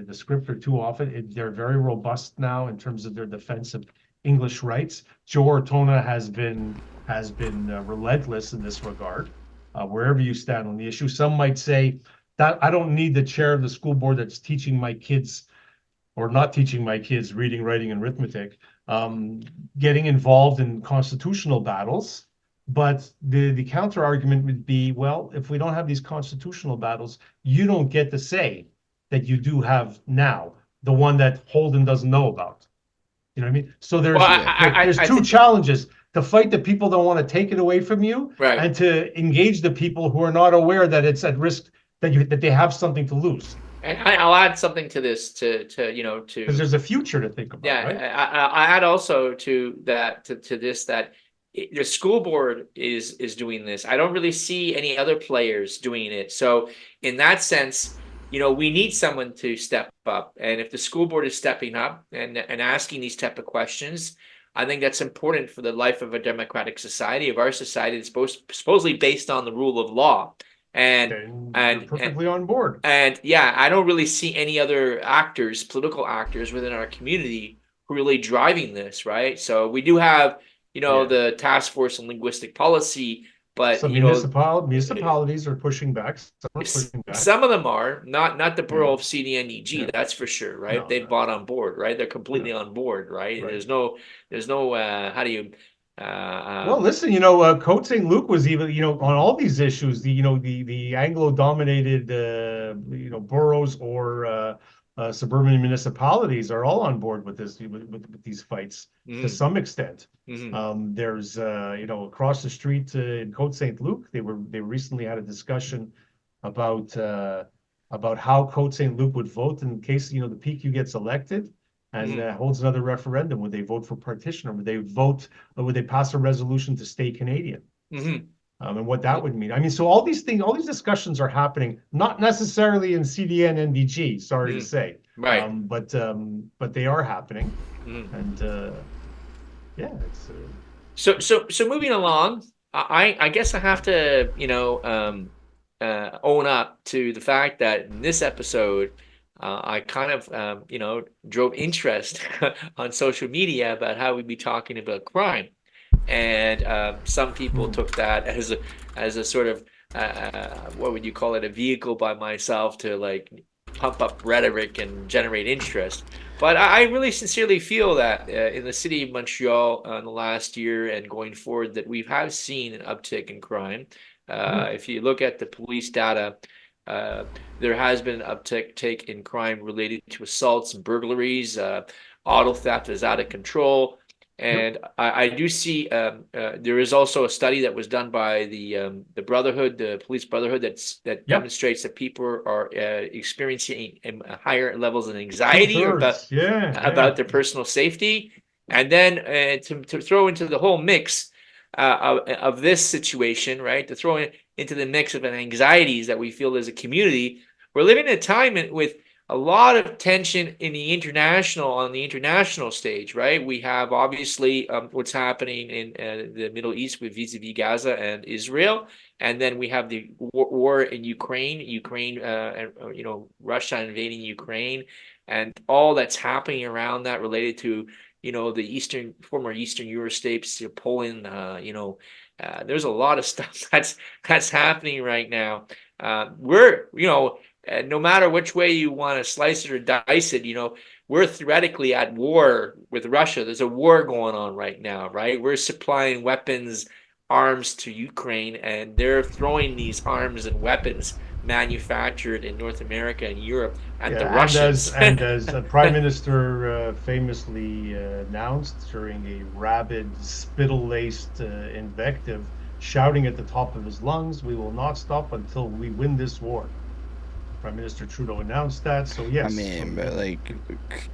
descriptor too often. They're very robust now in terms of their defense of English rights. Joe Ortona has been relentless in this regard. Wherever you stand on the issue, some might say that I don't need the chair of the school board that's teaching my kids or not teaching my kids reading, writing, and arithmetic, getting involved in constitutional battles. But the counter argument would be, well, if we don't have these constitutional battles, you don't get the say that you do have now, the one that Holden doesn't know about. You know what I mean? So there's two challenges: to fight the people that want to take it away from you, and to engage the people who are not aware that it's at risk, that they have something to lose. And I'll add something to this because there's a future to think about. Yeah, right? I add also to this that the school board is doing this. I don't really see any other players doing it. So in that sense, we need someone to step up. And if the school board is stepping up and asking these type of questions, I think that's important for the life of a democratic society, of our society that's supposedly based on the rule of law. And perfectly on board. And yeah, I don't really see any other political actors within our community who are really driving this, right? So we do have the task force on linguistic policy, but some municipalities are pushing back. Some of them are not the borough of CDNEG, that's for sure, right? They've bought on board, right? They're completely on board, right? There's no how do you well, listen, Côte St. Luc was even, on all these issues, the Anglo-dominated, boroughs or suburban municipalities are all on board with this, with these fights to some extent. There's, across the street in Côte St. Luc, they recently had a discussion about how Côte St. Luc would vote in case, the PQ gets elected and holds another referendum. Would they vote for partition, or would they pass a resolution to stay Canadian? And what that would mean. I mean, so all these discussions are happening, not necessarily in CDN NDG, sorry to say, right? But they are happening, and it's. So moving along, I guess I have to own up to the fact that in this episode, I kind of, drove interest on social media about how we'd be talking about crime. And some people took that as a sort of, what would you call it, a vehicle by myself to like pump up rhetoric and generate interest. But I really sincerely feel that in the city of Montreal in the last year and going forward that we have seen an uptick in crime. If you look at the police data, there has been an uptick in crime related to assaults and burglaries. Auto theft is out of control. And I do see there is also a study that was done by the Brotherhood, the Police Brotherhood, that demonstrates that people are experiencing higher levels of anxiety about their personal safety. And then to throw into the whole mix, of this situation, right? To throw it into the mix of an anxieties that we feel as a community. We're living in a time with a lot of tension on the international stage, right? We have obviously what's happening in the Middle East with vis-a-vis Gaza and Israel, and then we have the war in Ukraine, Russia invading Ukraine, and all that's happening around that related to the former Eastern Euro states, Poland. There's a lot of stuff that's happening right now. We're no matter which way you want to slice it or dice it, we're theoretically at war with Russia. There's a war going on right now, right? We're supplying weapons, arms to Ukraine, and they're throwing these arms and weapons manufactured in North America and Europe at the Russians. And as the Prime Minister famously announced during a rabid, spittle-laced invective, shouting at the top of his lungs, "We will not stop until we win this war." Prime Minister Trudeau announced that, so yes. I mean, but like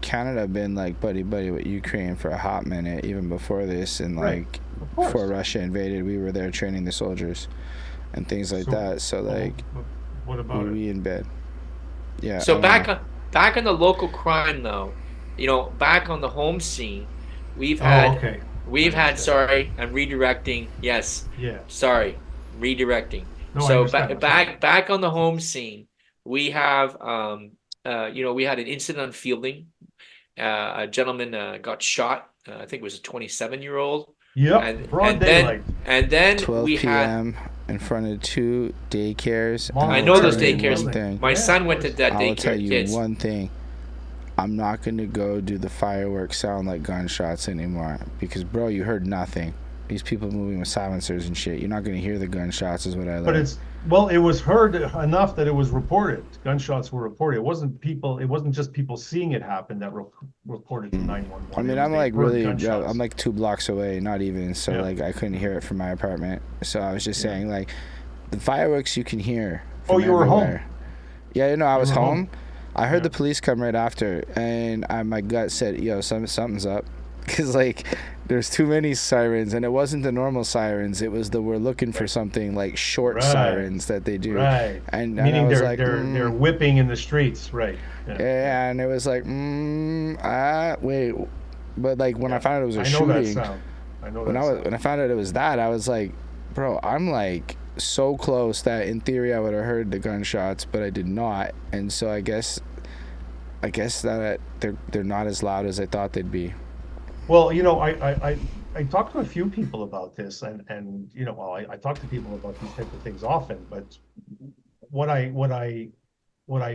Canada been like buddy with Ukraine for a hot minute, even before this, and like before Russia invaded, we were there training the soldiers and things like that. So like, what about we in bed? Yeah. So back on the local crime though, back on the home scene, we've had sorry, I'm redirecting. Yes. Yeah. Sorry, redirecting. No, so back on the home scene. We have, we had an incident on Fielding. A gentleman got shot. I think it was a 27-year-old. Yep, broad daylight. And then 12 p.m. in front of 2 daycares. I know those daycares. My son went to that daycare. I'll tell you one thing. I'm not going to go do the fireworks sound like gunshots anymore. Because, bro, you heard nothing. These people moving with silencers and shit. You're not going to hear the gunshots is what I learned. But it was heard enough that it was reported. Gunshots were reported. It wasn't just people seeing it happen that reported to 911. I mean, I'm like I'm like 2 blocks away, not even. So like I couldn't hear it from my apartment. So I was just saying like the fireworks you can hear. Oh, you were home? Yeah, I was home. I heard the police come right after, and my gut said, "Yo, something's up," because like there's too many sirens, and it wasn't the normal sirens. It was we're looking for something like short sirens that they do. Right. And meaning I was they're whipping in the streets, right? Yeah, and it was like, wait, but like when I found out it was a shooting, that sound. I know that sound. When I found out it was that, I was like, bro, I'm like so close that in theory I would have heard the gunshots, but I did not, and so I guess that they're not as loud as I thought they'd be. Well, I talked to a few people about this, and I talk to people about these type of things often. But what I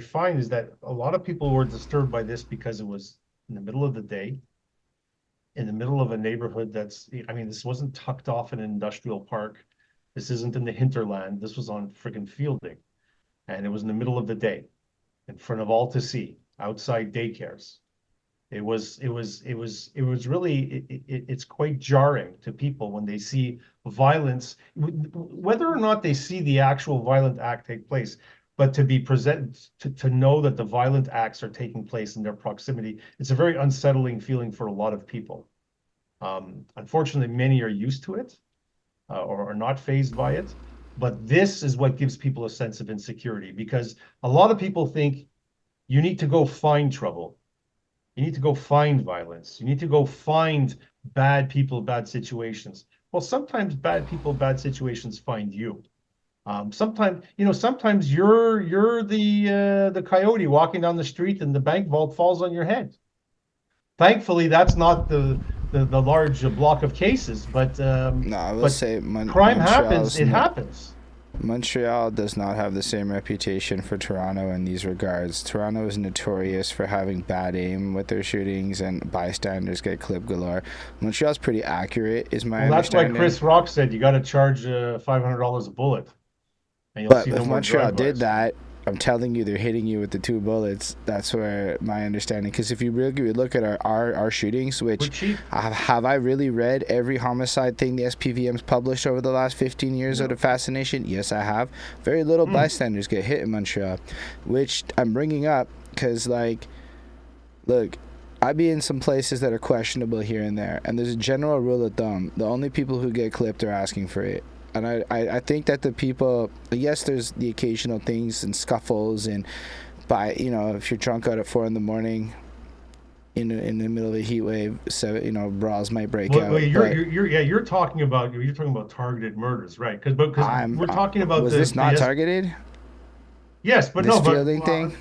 find is that a lot of people were disturbed by this because it was in the middle of the day, in the middle of a neighborhood this wasn't tucked off in an industrial park. This isn't in the hinterland. This was on friggin' Fielding, and it was in the middle of the day, in front of all to see, outside daycares. It was really, it's quite jarring to people when they see violence, whether or not they see the actual violent act take place, but to be present, to know that the violent acts are taking place in their proximity. It's a very unsettling feeling for a lot of people. Unfortunately, many are used to it or are not fazed by it. But this is what gives people a sense of insecurity, because a lot of people think you need to go find trouble. You need to go find violence. You need to go find bad people, bad situations. Well, sometimes bad people, bad situations find you. Sometimes you're the coyote walking down the street and the bank vault falls on your head. Thankfully, that's not the large block of cases, but no, I will say crime happens. It happens. Montreal does not have the same reputation for Toronto in these regards. Toronto is notorious for having bad aim with their shootings and bystanders get clip galore. Montreal's pretty accurate, is my understanding. That's why Chris Rock said you got to charge $500 a bullet. And you'll see if Montreal did that, I'm telling you, they're hitting you with the 2 bullets. That's where my understanding. Because if you really look at our shootings, which have I really read every homicide thing the SPVM's published over the last 15 years out of fascination? Yes, I have. Very little bystanders get hit in Montreal, which I'm bringing up because, like, look, I be in some places that are questionable here and there, and there's a general rule of thumb: the only people who get clipped are asking for it. And I think that the people, yes, there's the occasional things and scuffles, and if you're drunk out at 4 a.m. in the middle of a heat wave, so brawls might break out. Well, you're talking about targeted murders, right? Because we're talking about was this not targeted? Yes, but this no, fielding thing.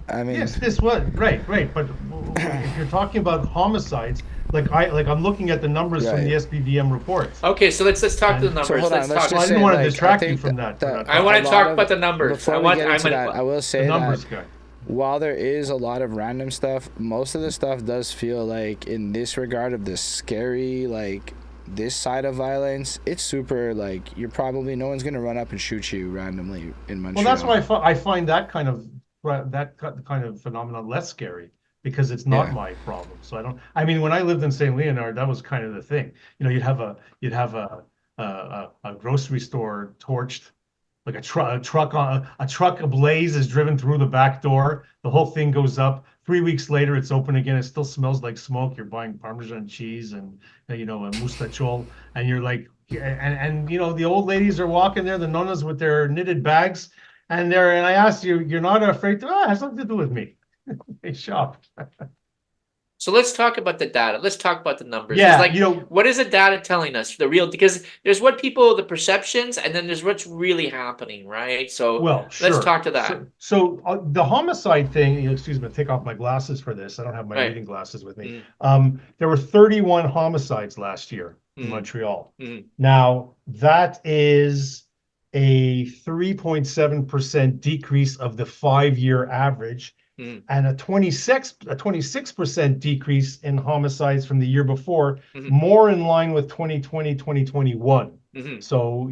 I mean, yes, this was right. But if you're talking about homicides, I'm looking at the numbers from the SBVM reports. Okay, so let's talk to the numbers. So hold on, let's talk. I didn't want to distract you from that. I want to talk about the numbers. I will say that guy. While there is a lot of random stuff, most of the stuff does feel like, in this regard of the scary, this side of violence, it's super, you're probably, no one's going to run up and shoot you randomly in Montreal. Well, that's why I find that kind of phenomenon less scary, because it's not my problem. So when I lived in St. Leonard, that was kind of the thing. You'd have a grocery store torched, like a truck ablaze is driven through the back door. The whole thing goes up. 3 weeks later, it's open again. It still smells like smoke. You're buying Parmesan cheese and a mustachol, and you're like, and the old ladies are walking there, the nonnas with their knitted bags, and I asked you, you're not afraid to? It has nothing to do with me. They shop. So let's talk about the data. Let's talk about the numbers. Yeah, what is the data telling us? Because there's the perceptions, and then there's what's really happening, right? So let's talk to that. So the homicide thing, excuse me, take off my glasses for this. I don't have my reading glasses with me. There were 31 homicides last year in Montreal. Now, that is a 3.7% decrease of the 5-year average. And a 26% decrease in homicides from the year before, more in line with 2020, 2021. So,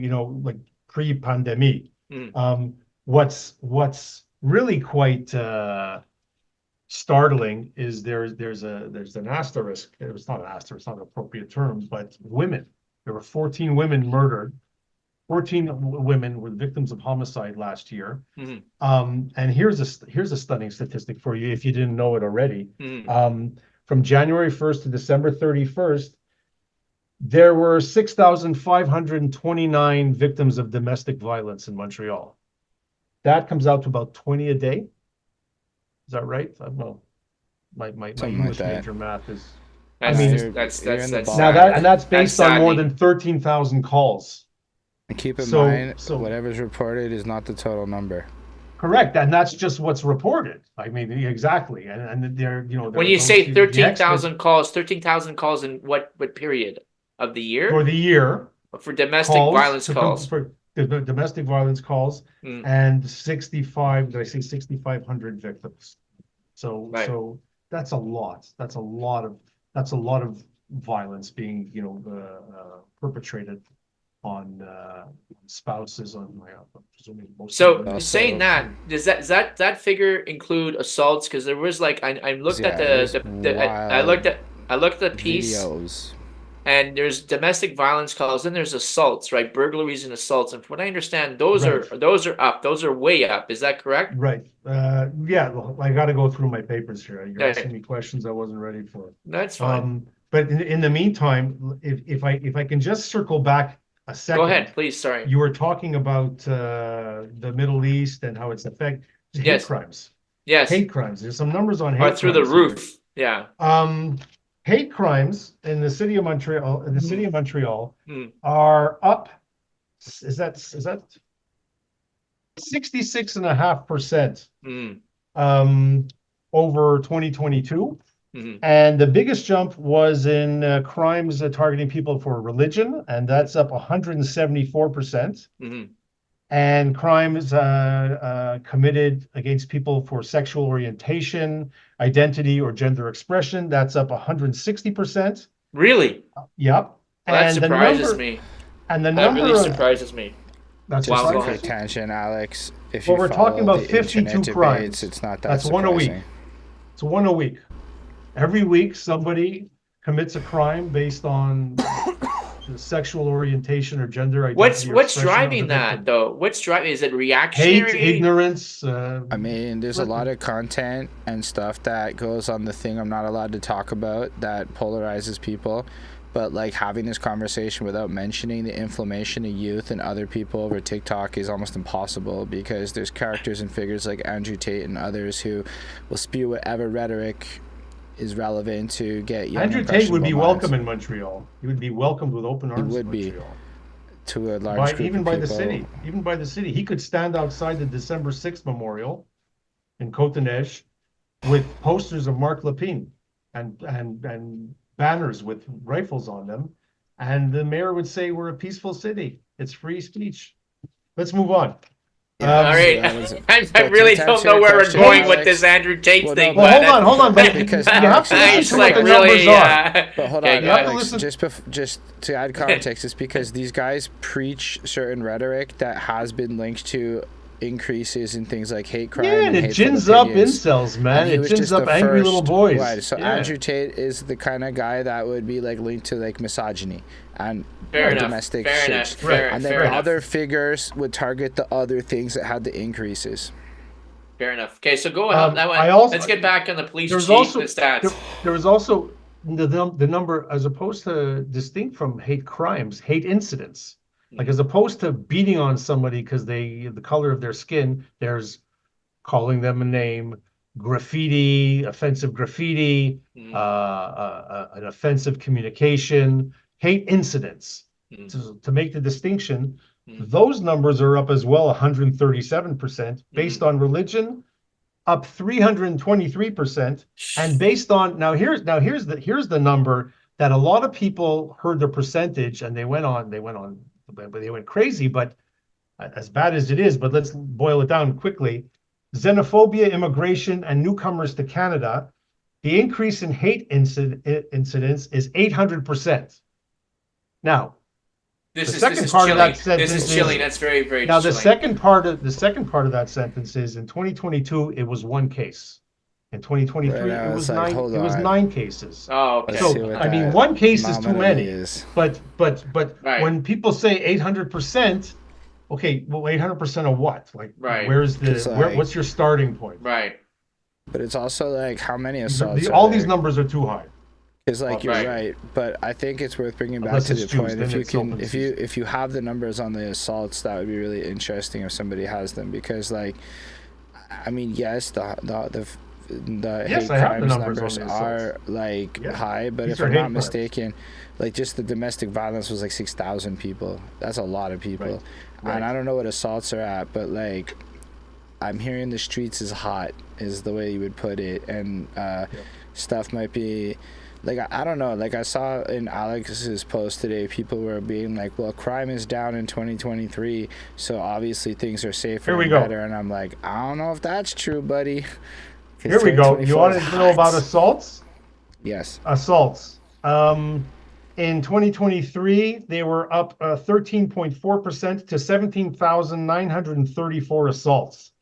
pre-pandemic. What's really quite startling is there's an asterisk. It's not an asterisk, it's not an appropriate term, but women. There were 14 women murdered. 14 women were victims of homicide last year. And here's a stunning statistic for you if you didn't know it already. From January 1st to December 31st, there were 6,529 victims of domestic violence in Montreal. That comes out to about 20 a day. Is that right? I don't know. My English major math is. That's based on more than 13,000 calls. And keep in mind, whatever's reported is not the total number. Correct, and that's just what's reported. Exactly, and they're when you say 13,000 calls, 13,000 calls in what period of the year? For the year. For domestic violence calls. For domestic violence calls, and 6,500 victims. So that's a lot. That's a lot of violence being perpetrated on spouses, presuming most. So saying that, does that figure include assaults? Because there was I looked at I looked at the piece, videos. And there's domestic violence calls, then there's assaults, right? Burglaries and assaults, and from what I understand, those are up. Those are way up. Is that correct? Right. Yeah. Well, I got to go through my papers here. You're asking me questions I wasn't ready for. That's fine. But in the meantime, if I can just circle back a second. Go ahead, please. Sorry. You were talking about the Middle East and how it's affected hate crimes. Yes. Hate crimes. There's some numbers on hate crimes. Through the roof. Yeah. Hate crimes in the city of Montreal, are up. Is that 66.5% over 2022? And the biggest jump was in crimes targeting people for religion, and that's up 174%. And crimes committed against people for sexual orientation, identity, or gender expression, that's up 160%. Really? Yep. Well, that surprises me. And the number really surprises me. That's just for attention, Alex. If we're talking about 52 crimes. It's not that That's surprising. 1 a week. It's 1 a week. Every week, somebody commits a crime based on sexual orientation or gender identity. What's driving that though? What's driving? Is it reactionary? Hate, ignorance. I mean, there's a lot of content and stuff that goes on the thing I'm not allowed to talk about that polarizes people. But like having this conversation without mentioning the inflammation of youth and other people over TikTok is almost impossible, because there's characters and figures like Andrew Tate and others who will spew whatever rhetoric is relevant to get young. Andrew Tate would be welcome in Montreal. He would be welcomed with open arms. He would be to a large group even of by people. the city. Even by the city, he could stand outside the December 6th memorial in Côte-de-Neige with posters of Marc Lépine and banners with rifles on them, and the mayor would say we're a peaceful city. It's free speech. Let's move on. Yeah, all right. I really don't know where we're going with this Andrew Tate thing. Well, hold on. But because you have to listen to what the numbers are. But hold on, Alex, just to add context, it's because these guys preach certain rhetoric that has been linked to increases in things like hate crime. Yeah, and it gins up incels, man. It gins up angry little boys. Right. So Andrew Tate is the kind of guy that would be like linked to like misogyny and domestic shit. And then other figures would target the other things that had the increases. Fair enough. Okay, so go ahead. Let's get back on the police chief stats. There was also the number, as opposed to distinct from hate crimes, hate incidents. Like, as opposed to beating on somebody because the color of their skin, there's calling them a name, graffiti, offensive graffiti, an offensive communication, hate incidents. To make the distinction, those numbers are up as well, 137%, based on religion, up 323%, and based on here's the number that a lot of people heard the percentage and they went crazy, but as bad as it is, but let's boil it down quickly. Xenophobia, immigration, and newcomers to Canada, the increase in hate incidents is 800%. Now, this is chilling. That's very, very now chilling. the second part of that sentence is in 2022 it was one case. In 2023, it was nine. It was 9 cases. Oh, okay. So I mean, one case is too many. But when people say 800%, okay, well, 800% of what? Like, where's what's your starting point? Right. But it's also like how many assaults. All these numbers are too high. It's like you're right, but I think it's worth bringing back to the point. If you have the numbers on the assaults, that would be really interesting if somebody has them, because like, I mean, yes, the hate crimes numbers are like high, but if I'm not mistaken, like just the domestic violence was like 6,000 people. That's a lot of people. And I don't know what assaults are at, but like I'm hearing the streets is hot is the way you would put it, and stuff might be like, I don't know, like I saw in Alex's post today, people were being like, well, crime is down in 2023, so obviously things are safer and better, and I'm like, I don't know if that's true, buddy. Here we go. You want to know about assaults? Yes. Assaults. In 2023, they were up 13.4% to 17,934 assaults.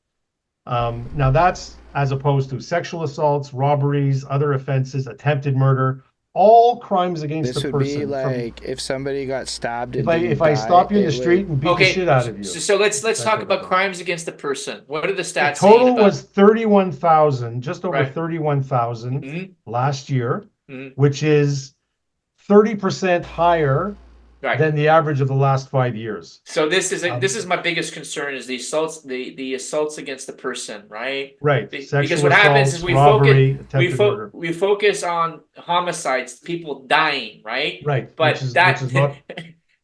Now that's as opposed to sexual assaults, robberies, other offenses, attempted murder, all crimes against the person. This would be like if somebody got stabbed. If I stop you in the street and beat the shit out of you. So let's talk about crimes against the person. What are the stats? The total was 31,000, just over 31,000 last year, which is 30% higher than the average of the last 5 years. So this is my biggest concern, is the assaults against the person, right? Right. Because what happens is we focus on homicides, people dying, right? Right. But this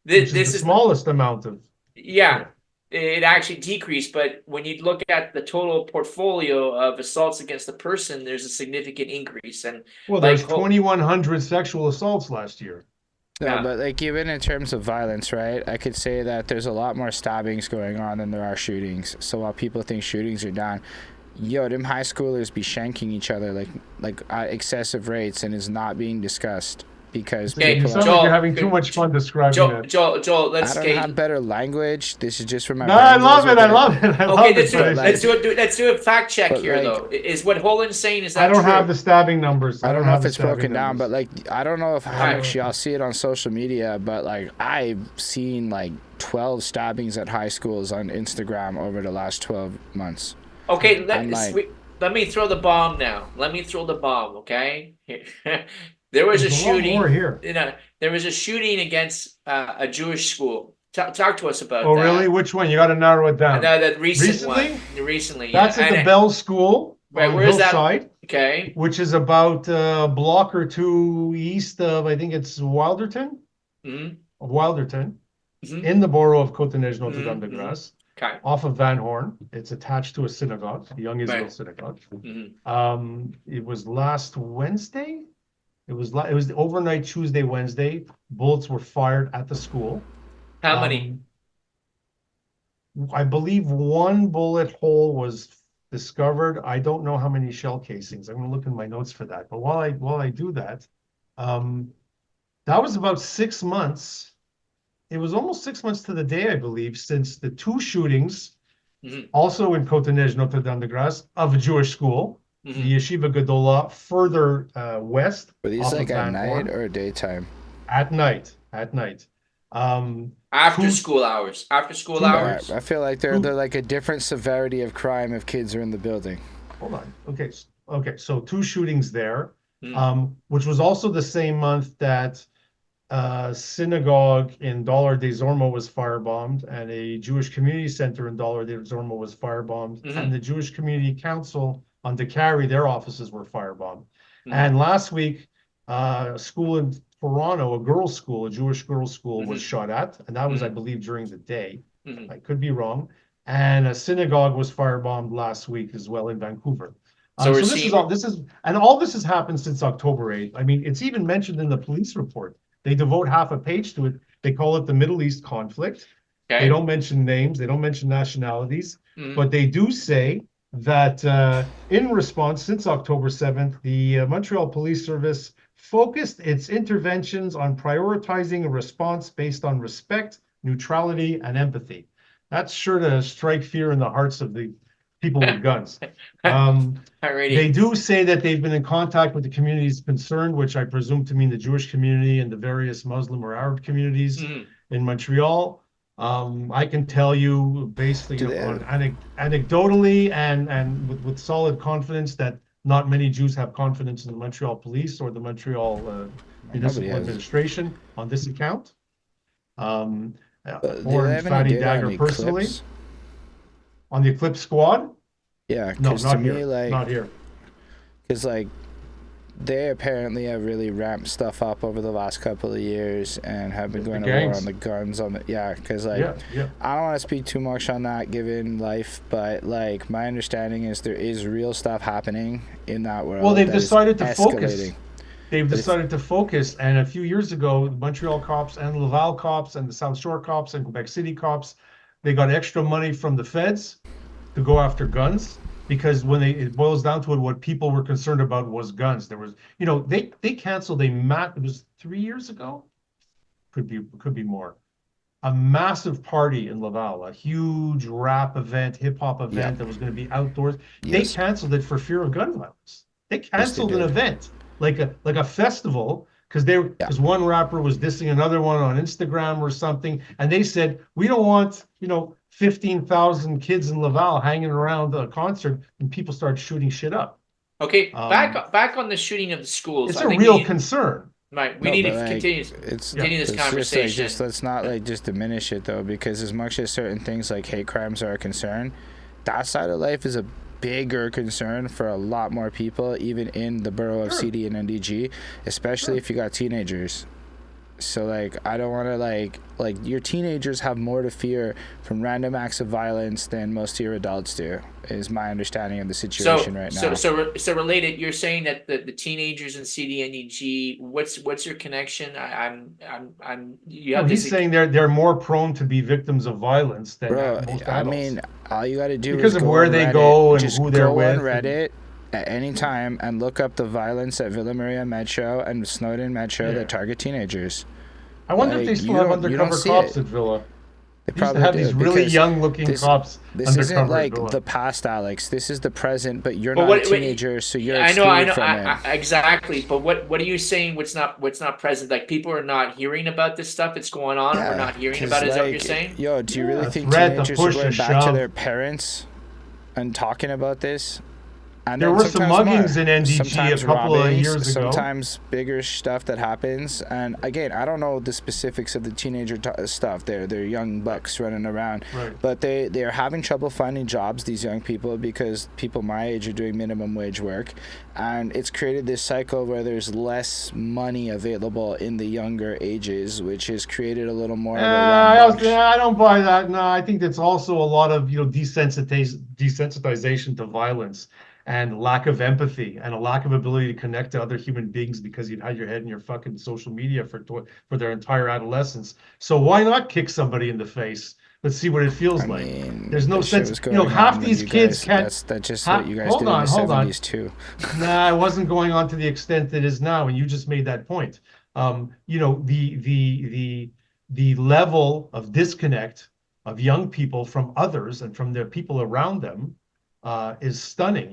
is the smallest amount of. Yeah. It actually decreased, but when you look at the total portfolio of assaults against the person, there's a significant increase. And there's 2,100 sexual assaults last year. No, but like even in terms of violence, right? I could say that there's a lot more stabbings going on than there are shootings. So while people think shootings are down, them high schoolers be shanking each other like at excessive rates, and is not being discussed. because you sound like you're having too much fun describing it. Joel, I don't have better language. This is just from my. No, I love it. I love it. Let's do a fact check here, though. Is what Holland's saying, is that I don't true? have the stabbing numbers. I don't know if it's broken down, but like I don't know how much y'all see it on social media, but like I've seen like 12 stabbings at high schools on Instagram over the last 12 months. Okay, let me throw the bomb now. Let me throw the bomb, okay? There was a shooting. More here. There was a shooting against a Jewish school. Talk to us about that. Oh, really? Which one? You got to narrow it down. That recently? Recently, yeah. That's at the Bell School on Hillside. Okay. Which is about a block or two east of, I think it's Wilderton. Wilderton. In the borough of Côte-Neige, Notre-Dame-de-Grâce. Okay. Off of Van Horn. It's attached to a synagogue, the Young Israel Synagogue. It was last Wednesday. It was the overnight Tuesday, Wednesday. Bullets were fired at the school. How many? I believe one bullet hole was discovered. I don't know how many shell casings. I'm going to look in my notes for that. But while I do that, that was about 6 months. It was almost 6 months to the day, I believe, since the two shootings, also in Côte-Neige, Notre-Dame-de-Grâce, of a Jewish school, the Yeshiva Gedolah, further west. Were these like at night or daytime? At night. After school hours. After school hours. I feel like they're like a different severity of crime if kids are in the building. Hold on. Okay. So two shootings there, which was also the same month that synagogue in Dollar de Zormo was firebombed, and a Jewish community center in Dollar de Zormo was firebombed, and the Jewish Community Council on DeCarry, their offices were firebombed. And last week, a school in Toronto, a girls' school, a Jewish girls' school, was shot at, and that was, I believe, during the day. I could be wrong. And a synagogue was firebombed last week as well in Vancouver. So all this has happened since October 8th. I mean, it's even mentioned in the police report. They devote half a page to it. They call it the Middle East conflict. Okay. They don't mention names. They don't mention nationalities. But they do say that in response, since October 7th, the Montreal Police Service focused its interventions on prioritizing a response based on respect, neutrality, and empathy. That's sure to strike fear in the hearts of the people with guns. They do say that they've been in contact with the communities concerned, which I presume to mean the Jewish community and the various Muslim or Arab communities in Montreal. I can tell you basically anecdotally and with solid confidence that not many Jews have confidence in the Montreal police or the Montreal municipal administration on this account. Or in Fatty Dagger personally. Clips? On the Eclipse squad? Yeah, no, not here. Me, like, not here. Because like they apparently have really ramped stuff up over the last couple of years and have been going to war on the guns on the because like I don't want to speak too much on that given life, but like my understanding is there is real stuff happening in that world. Well, they've decided to focus. They've decided to focus, and a few years ago, the Montreal cops and Laval cops and the South Shore cops and Quebec City cops, they got extra money from the feds to go after guns, because when it boils down to it, what people were concerned about was guns. There was, they canceled it was 3 years ago, could be more, a massive party in Laval, a huge rap event, hip hop event that was going to be outdoors. They canceled it for fear of gun violence. They canceled an event like a festival because one rapper was dissing another one on Instagram or something, and they said, we don't want 15,000 kids in Laval hanging around a concert, and people start shooting shit up. Okay, back on the shooting of the schools. It's a real concern. Right, we need to continue this conversation. Let's not just diminish it though, because as much as certain things like hate crimes are a concern, that side of life is a bigger concern for a lot more people, even in the borough of CD and NDG, especially if you got teenagers. So like I don't want to like your teenagers have more to fear from random acts of violence than most of your adults do, is my understanding of the situation right now. So related, you're saying that the teenagers in CDNDG, what's your connection? He's saying they're more prone to be victims of violence than most adults. I mean, all you got to do because is of where they go and who they're with. Go on Reddit at any time and look up the violence at Villa Maria Metro and Snowden Metro that target teenagers. I wonder if they still have undercover cops at Villa. They used to have these really young-looking cops. This isn't like the past, Alex. This is the present, but you're not a teenager, so you're excluded from it. Exactly. But what are you saying? What's not present? Like, people are not hearing about this stuff that's going on. We're not hearing about it. Is that what you're saying? Yo, do you really think teenagers are going back to their parents and talking about this? And there were some muggings in NDG a couple of years ago. Sometimes bigger stuff that happens. And again, I don't know the specifics of the teenager stuff. They're young bucks running around. Right. But they're having trouble finding jobs, these young people, because people my age are doing minimum wage work. And it's created this cycle where there's less money available in the younger ages, which has created a little more of a I don't buy that. No, I think that's also a lot of desensitization to violence. And lack of empathy and a lack of ability to connect to other human beings because you've had your head in your fucking social media for their entire adolescence. So why not kick somebody in the face? Let's see what it feels like. There's no sense. Half these kids can't. That's just what you guys did in the 70s too. Nah, it wasn't going on to the extent it is now, and you just made that point. The level of disconnect of young people from others and from their people around them is stunning.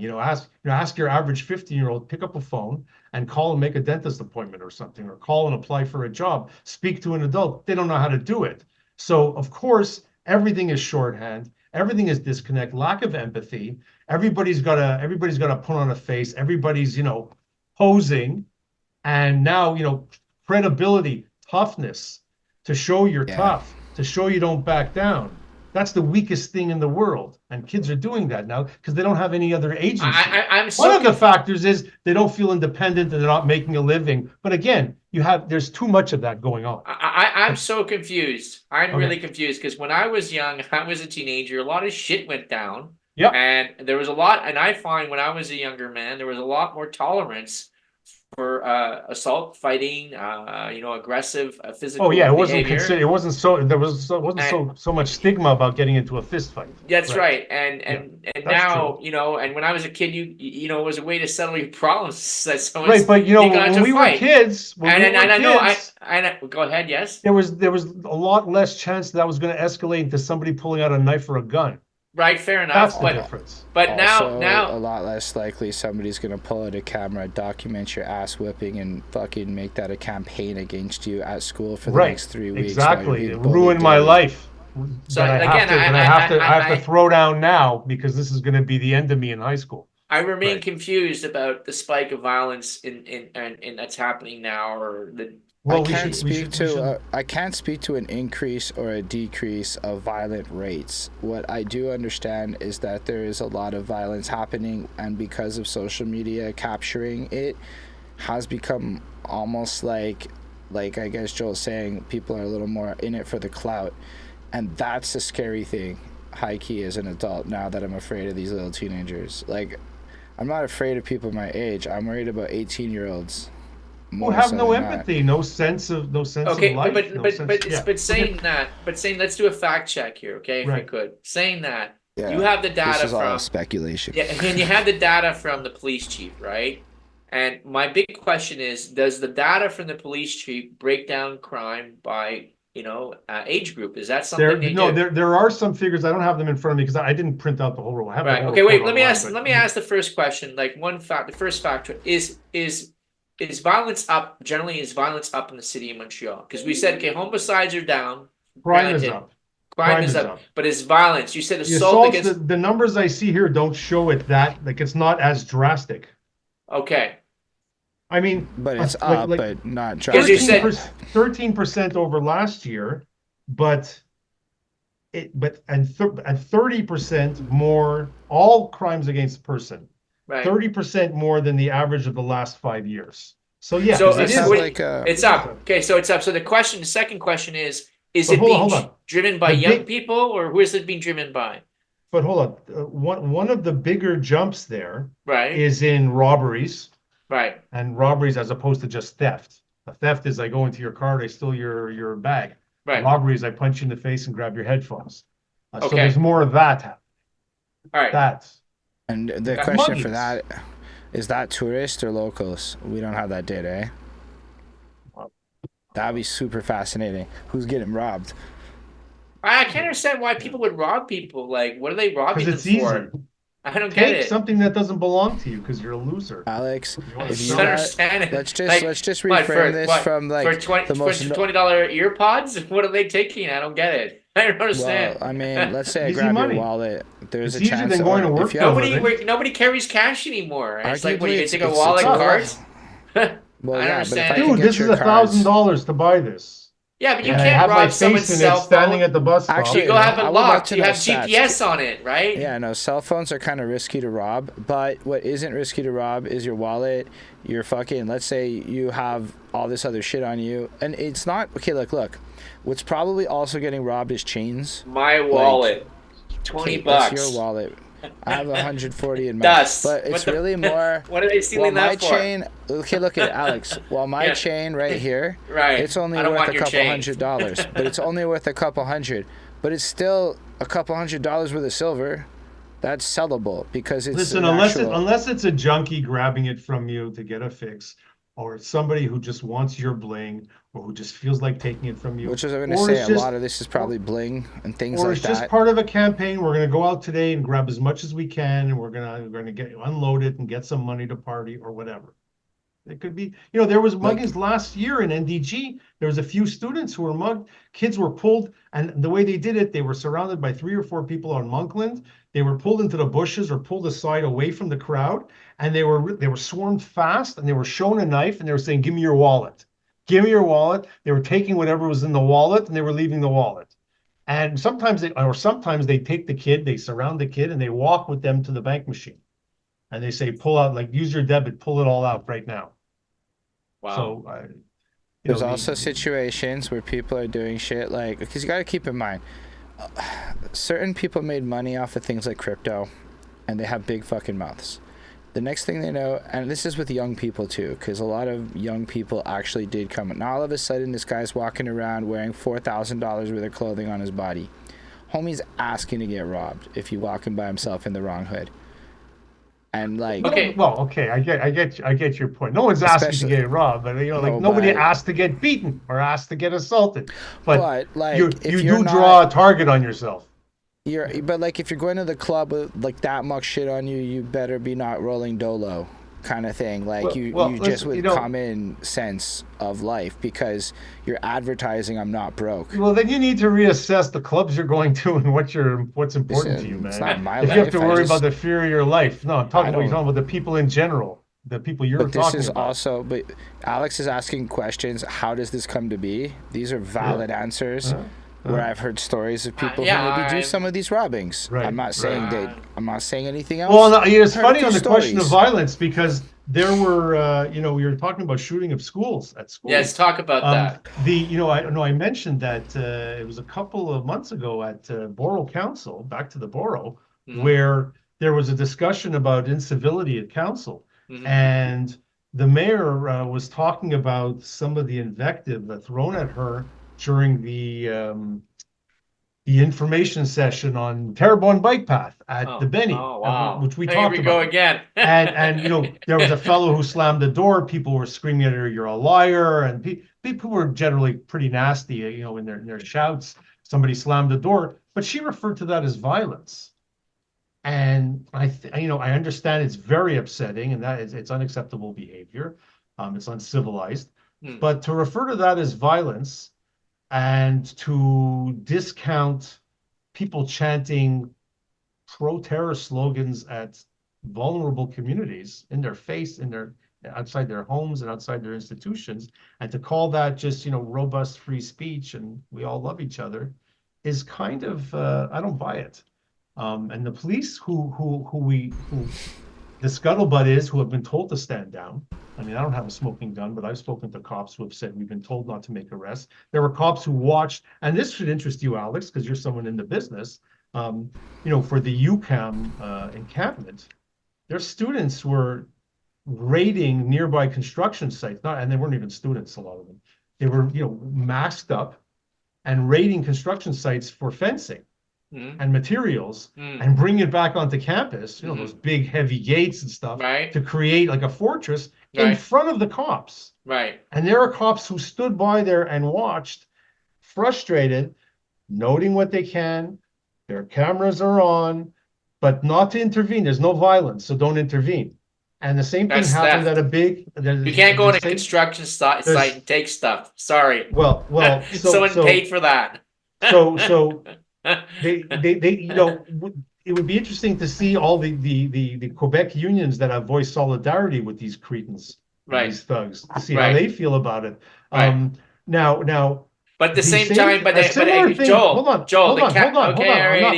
Ask your average 15-year-old, pick up a phone and call and make a dentist appointment or something, or call and apply for a job, speak to an adult. They don't know how to do it. So of course, everything is shorthand, everything is disconnect, lack of empathy. Everybody's got to put on a face. Everybody's, posing, and now, credibility, toughness, to show you're tough, to show you don't back down. That's the weakest thing in the world, and kids are doing that now because they don't have any other agency. One of the factors is they don't feel independent and they're not making a living. But again, there's too much of that going on. I'm so confused. I'm really confused because when I was young, I was a teenager. A lot of shit went down. Yeah. And there was a lot, and I find when I was a younger man, there was a lot more tolerance for assault, fighting, aggressive physical. Oh yeah, it wasn't considered. It wasn't so much stigma about getting into a fist fight. That's right. And now true. And when I was a kid, it was a way to settle your problems. That right, but when we were kids, go ahead. Yes, there was a lot less chance that was going to escalate into somebody pulling out a knife or a gun. Right, fair enough. That's the difference. But also, now a lot less likely somebody's gonna pull out a camera, document your ass whipping, and fucking make that a campaign against you at school for the next 3 weeks. Exactly, it ruined my life. So I have to throw down now because this is going to be the end of me in high school. I remain confused about the spike of violence in that's happening now, or the. Well, I can't speak to an increase or a decrease of violent rates. What I do understand is that there is a lot of violence happening, and because of social media capturing it, has become almost like I guess Joel's saying, people are a little more in it for the clout, and that's a scary thing. High key as an adult now that I'm afraid of these little teenagers. Like, I'm not afraid of people my age. I'm worried about 18-year-olds. Who have no empathy, no sense of life. But saying let's do a fact check here, okay? If we could. Saying that, you have the data this is all speculation. Yeah, and you have the data from the police chief, right? And my big question is, does the data from the police chief break down crime by age group? Is that something there are some figures. I don't have them in front of me because I didn't print out the whole row. Okay, wait, let me ask the first question. Like, the first factor is violence up? Generally, is violence up in the city of Montreal? Because we said, okay, homicides are down. Crime is up. Crime is up. But is violence? You said assault against... The numbers I see here don't show it that, like, it's not as drastic. Okay. I mean... But it's up, but not drastic. 13% over last year, but 30% more, all crimes against a person. Right. 30% more than the average of the last 5 years. So yeah, it's up. Okay, so it's up. So the second question is it being driven by young people, or who is it being driven by? But hold on, one of the bigger jumps there is in robberies. Right. And robberies as opposed to just theft. A theft is I go into your car, I steal your bag. Right. Robberies, I punch you in the face and grab your headphones. So there's more of that happening. All right. That's. And the question for that, Is that tourists or locals? We don't have that data, eh? That'd be super fascinating. Who's getting robbed? I can't understand why people would rob people. Like, what are they robbing them Because it's for? easy. I don't get Take it. something that doesn't belong to you because you're a loser. Alex, if you understand it. let's just reframe this from like for $20 earpods. What are they taking? I don't get it. I don't understand. Well, I mean, let's say I Easy grab money. your wallet. There's It's a easier chance than going to work. Nobody carries cash anymore. It's like, what, you Arguably, can take a wallet and cards? Well, I yeah, understand. but if I Dude, this is $1,000 to buy this. Yeah, but you And I can't have my rob someone's face in cell it standing phone. at the bus stop. Actually, You go have I it would like locked. to You know have stats. GPS on it, right? Yeah, no, cell phones are kind of risky to rob, but what isn't risky to rob is your wallet, your fucking, let's say you have all this other shit on you, and it's not, okay, look, what's probably also getting robbed is chains. My wallet, $20. That's your wallet. I have 140 in mine. Dust. But it's really more. What are they stealing that for? Chain, okay, look at Alex. Well, my chain right here, right. It's only worth a couple $100, but it's only worth a couple hundred. But it's still a couple $100 worth of silver. That's sellable because it's. Listen, unless it's a junkie grabbing it from you to get a fix, or somebody who just wants your bling, or who just feels like taking it from you. Which is, I'm going to say, a lot of this is probably bling and things like that. Or it's just part of a campaign. We're going to go out today and grab as much as we can, and we're going to get unload it and get some money to party or whatever. It could be, there was muggings last year in NDG. There was a few students who were mugged. Kids were pulled, and the way they did it, they were surrounded by 3 or 4 people on Monkland. They were pulled into the bushes or pulled aside away from the crowd, and they were swarmed fast, and they were shown a knife, and they were saying, "Give me your wallet. Give me your wallet." They were taking whatever was in the wallet, and they were leaving the wallet. And sometimes they take the kid, they surround the kid, and they walk with them to the bank machine. And they say, pull out, like, use your debit, pull it all out right now. Wow. So, there's also situations where people are doing shit like, because you got to keep in mind, certain people made money off of things like crypto, and they have big fucking mouths. The next thing they know, and this is with young people too, because a lot of young people actually did come. Now all of a sudden, this guy's walking around wearing $4,000 worth of clothing on his body. Homie's asking to get robbed if he's walking by himself in the wrong hood. And like, okay, I get your point. No one's asking to get robbed, but nobody asked to get beaten or asked to get assaulted. But like, you do draw a target on yourself. But like, if you're going to the club with like that much shit on you, you better be not rolling dolo, kind of thing. Like with common sense of life, because you're advertising I'm not broke. Well, then you need to reassess the clubs you're going to and what's important to you, man. It's not my if life. You have to worry about the fear of your life. No, I'm talking about the people in general, the people you're talking about. But this is also. But Alex is asking questions. How does this come to be? These are valid answers. Where I've heard stories of people who maybe do some of these robbings. Right, I'm not saying I'm not saying anything else. Well, no, it's funny on the question of violence, because there were, we were talking about shooting of schools at school. Yes, talk about that. I mentioned that it was a couple of months ago at Borough Council, back to the borough, where there was a discussion about incivility at council, and the mayor was talking about some of the invective thrown at her during the information session on Terrebonne bike path at the Benny, which we talked about. Here we go again. and there was a fellow who slammed the door. People were screaming at her, "You're a liar!" And people were generally pretty nasty, in their shouts. Somebody slammed the door, but she referred to that as violence. And I understand it's very upsetting, and that it's unacceptable behavior. It's uncivilized. But to refer to that as violence, and to discount people chanting pro-terror slogans at vulnerable communities in their face, outside their homes and outside their institutions, and to call that just robust free speech and we all love each other, is kind of I don't buy it. And the police who the scuttlebutt is, who have been told to stand down. I mean, I don't have a smoking gun, but I've spoken to cops who have said we've been told not to make arrests. There were cops who watched, and this should interest you, Alex, because you're someone in the business. For the UCAM encampment, their students were raiding nearby construction sites, and they weren't even students, a lot of them. They were, masked up and raiding construction sites for fencing. and materials and bring it back onto campus, those big heavy gates and stuff, to create like a fortress in front of the cops. Right. And there are cops who stood by there and watched, frustrated, noting what they can. Their cameras are on, but not to intervene. There's no violence, so don't intervene. And the same thing happened at a big. You can't go in a construction site and take stuff. Sorry. Well, someone paid for that. So they it would be interesting to see all the Quebec unions that have voiced solidarity with these cretins, these thugs, to see how they feel about it. Now. But at the same time, Joel, hold on.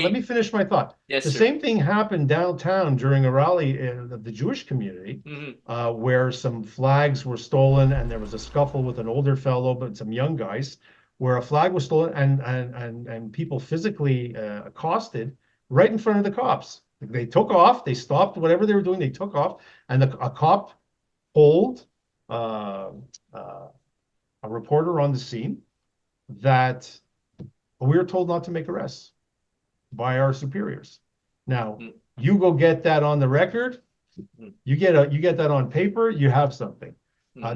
Let me finish my thought. Yes, the same thing happened downtown during a rally of the Jewish community, where some flags were stolen and there was a scuffle with an older fellow, but some young guys, where a flag was stolen and people physically accosted right in front of the cops. They took off, they stopped whatever they were doing, they took off, and a cop pulled a reporter on the scene that we were told not to make arrests by our superiors. Now, you go get that on the record, you get that on paper, you have something.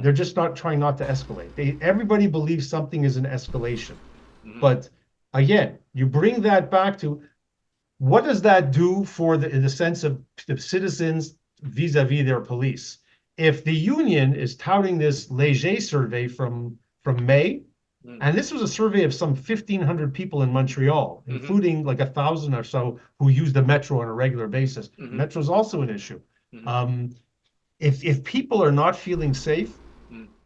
They're just trying not to escalate. Everybody believes something is an escalation. But again, you bring that back to what does that do for the sense of the citizens vis-a-vis their police? If the union is touting this Léger survey from May, and this was a survey of some 1,500 people in Montreal, including like 1,000 or so who use the metro on a regular basis. Metro is also an issue. If people are not feeling safe,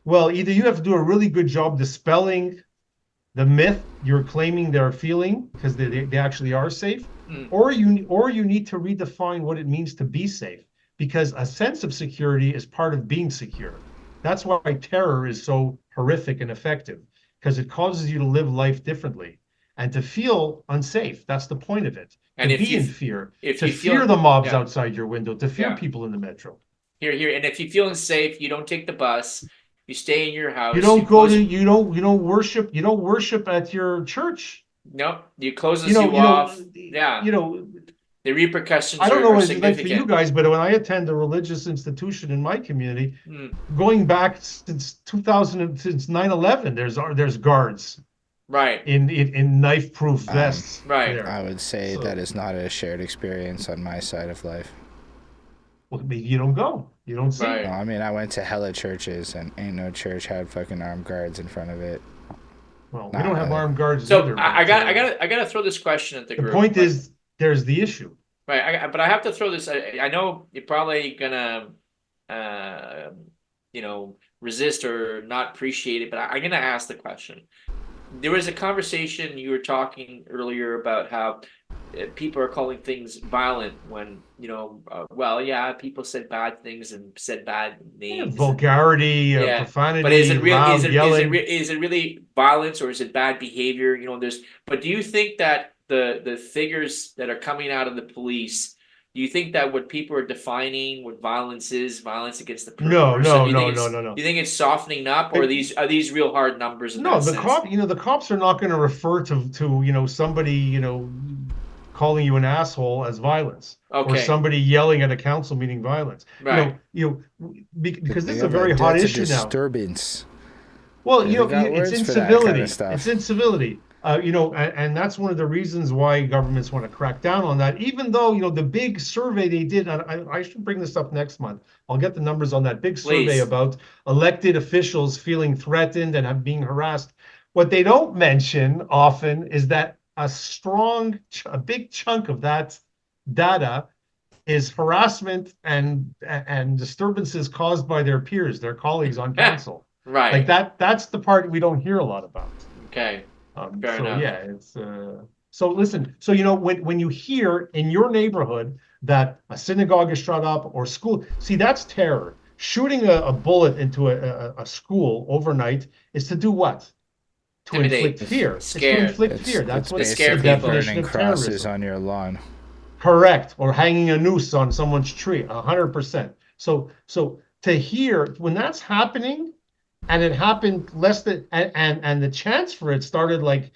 well, either you have to do a really good job dispelling the myth you're claiming they're feeling because they actually are safe, or you need to redefine what it means to be safe, because a sense of security is part of being secure. That's why terror is so horrific and effective, because it causes you to live life differently and to feel unsafe. That's the point of it. And to be in fear, to fear the mobs outside your window, to fear people in the metro. Here, and if you feel unsafe, you don't take the bus. You stay in your house. You don't worship at your church. No, you closes off. The repercussions. I don't know what it's like for you guys, but when I attend a religious institution in my community, going back since 2000, since 9/11, there's guards. Right. In knife-proof vests. Right. There. I would say that is not a shared experience on my side of life. Well, you don't go. You don't see. Right. No, I mean, I went to hella churches, and ain't no church had fucking armed guards in front of it. Well, we don't have armed guards so either. I gotta throw this question at the group. The point is, there's the issue. Right, but I have to throw this. I know you're probably gonna, resist or not appreciate it, but I'm gonna ask the question. There was a conversation you were talking earlier about how people are calling things violent when people said bad things and said bad names, vulgarity, profanity. But is it yelling. Is it really violence or is it bad behavior? But do you think that the figures that are coming out of the police, do you think that what people are defining what violence is, violence against the person? No. Do you think it's softening up, or are these real hard numbers? No, the cops are not going to refer to somebody calling you an asshole as violence, or somebody yelling at a council meeting violence. Right. Because this is a very hot issue now. Disturbance. Well, it's incivility. It's incivility. And that's one of the reasons why governments want to crack down on that, even though, the big survey they did, and I should bring this up next month. I'll get the numbers on that big survey about elected officials feeling threatened and being harassed. What they don't mention often is that a big chunk of that data is harassment and disturbances caused by their peers, their colleagues on council. Right. Like that's the part we don't hear a lot about. Okay. Fair enough. Yeah, it's so listen. So when you hear in your neighborhood that a synagogue is shut up or school, see, that's terror. Shooting a bullet into a school overnight is to do what? To inflict fear. Scare. It's to inflict fear. That's what scare the people. definition of crosses terrorism. on your lawn. Correct. Or hanging a noose on someone's tree. 100%. So to hear when that's happening. And it happened less than, and the chance for it started like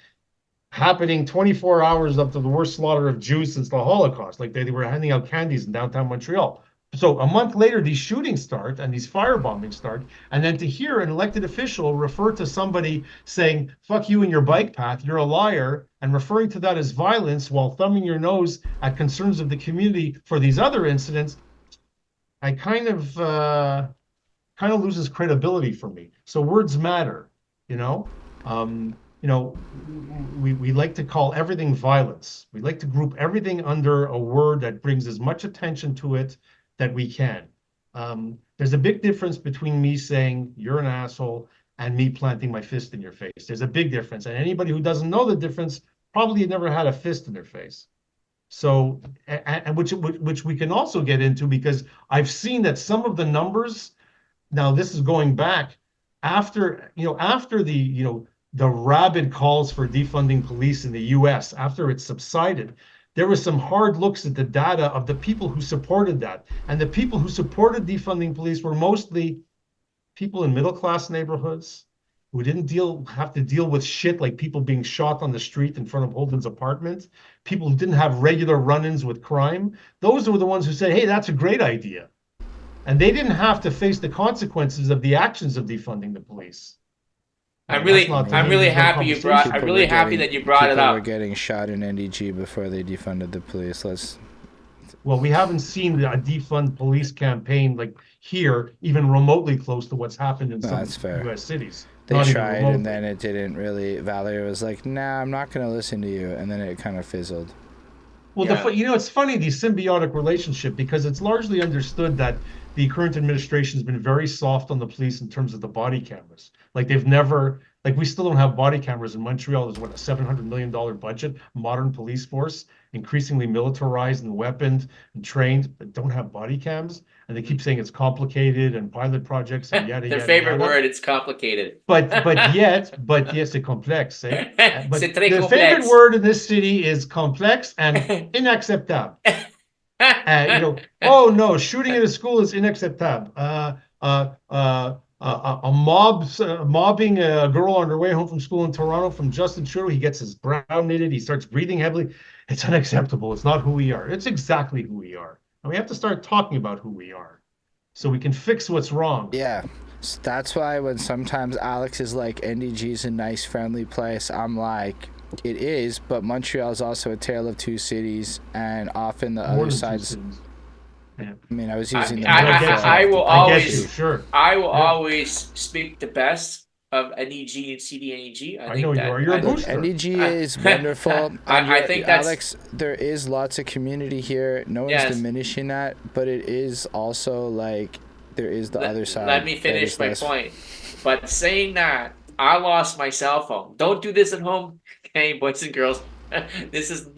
happening 24 hours after the worst slaughter of Jews since the Holocaust. Like they were handing out candies in downtown Montreal. So a month later, these shootings start and these firebombings start. And then to hear an elected official refer to somebody saying, fuck you and your bike path, you're a liar, and referring to that as violence while thumbing your nose at concerns of the community for these other incidents, I kind of loses credibility for me. So words matter, you know? We like to call everything violence. We like to group everything under a word that brings as much attention to it that we can. There's a big difference between me saying you're an asshole and me planting my fist in your face. There's a big difference. And anybody who doesn't know the difference probably never had a fist in their face. So, and which we can also get into, because I've seen that some of the numbers, now this is going back after the rabid calls for defunding police in the US, after it subsided, there were some hard looks at the data of the people who supported that. And the people who supported defunding police were mostly people in middle-class neighborhoods who didn't have to deal with shit like people being shot on the street in front of Holden's apartment, people who didn't have regular run-ins with crime. Those were the ones who said, hey, that's a great idea. And they didn't have to face the consequences of the actions of defunding the police. I'm really happy that you brought it up. People were getting shot in NDG before they defunded the police. Well, we haven't seen a defund police campaign like here, even remotely close to what's happened in some U.S. cities. They tried, and then it didn't really. Valerie was like, nah, I'm not going to listen to you. And then it kind of fizzled. Well, it's funny, the symbiotic relationship, because it's largely understood that the current administration has been very soft on the police in terms of the body cameras. Like we still don't have body cameras in Montreal. There's a $700 million budget, modern police force, increasingly militarized and weaponed and trained, but don't have body cams. And they keep saying it's complicated and pilot projects and yada, Their yada, favorite yada. word, it's complicated. But yes, c'est complexe. Eh? But C'est très the complexe. favorite word in this city is complex and inacceptable. Oh no, shooting at a school is inacceptable. Mobbing a girl on her way home from school in Toronto from Justin Trudeau. He gets his brow knitted. He starts breathing heavily. It's unacceptable. It's not who we are. It's exactly who we are. And we have to start talking about who we are so we can fix what's wrong. Yeah. So that's why when sometimes Alex is like, NDG's a nice, friendly place, I'm like, it is, but Montreal is also a tale of two cities, and often the other sides. Yeah. I mean, I was using the I will always speak the best of NEG and CDNEG. I know you are. You're a booster. NEG is wonderful. I think that's... Alex, there is lots of community here. No one's diminishing that, but it is also like there is the other side. Let me finish my point. But saying that, I lost my cell phone. Don't do this at home, okay, boys and girls.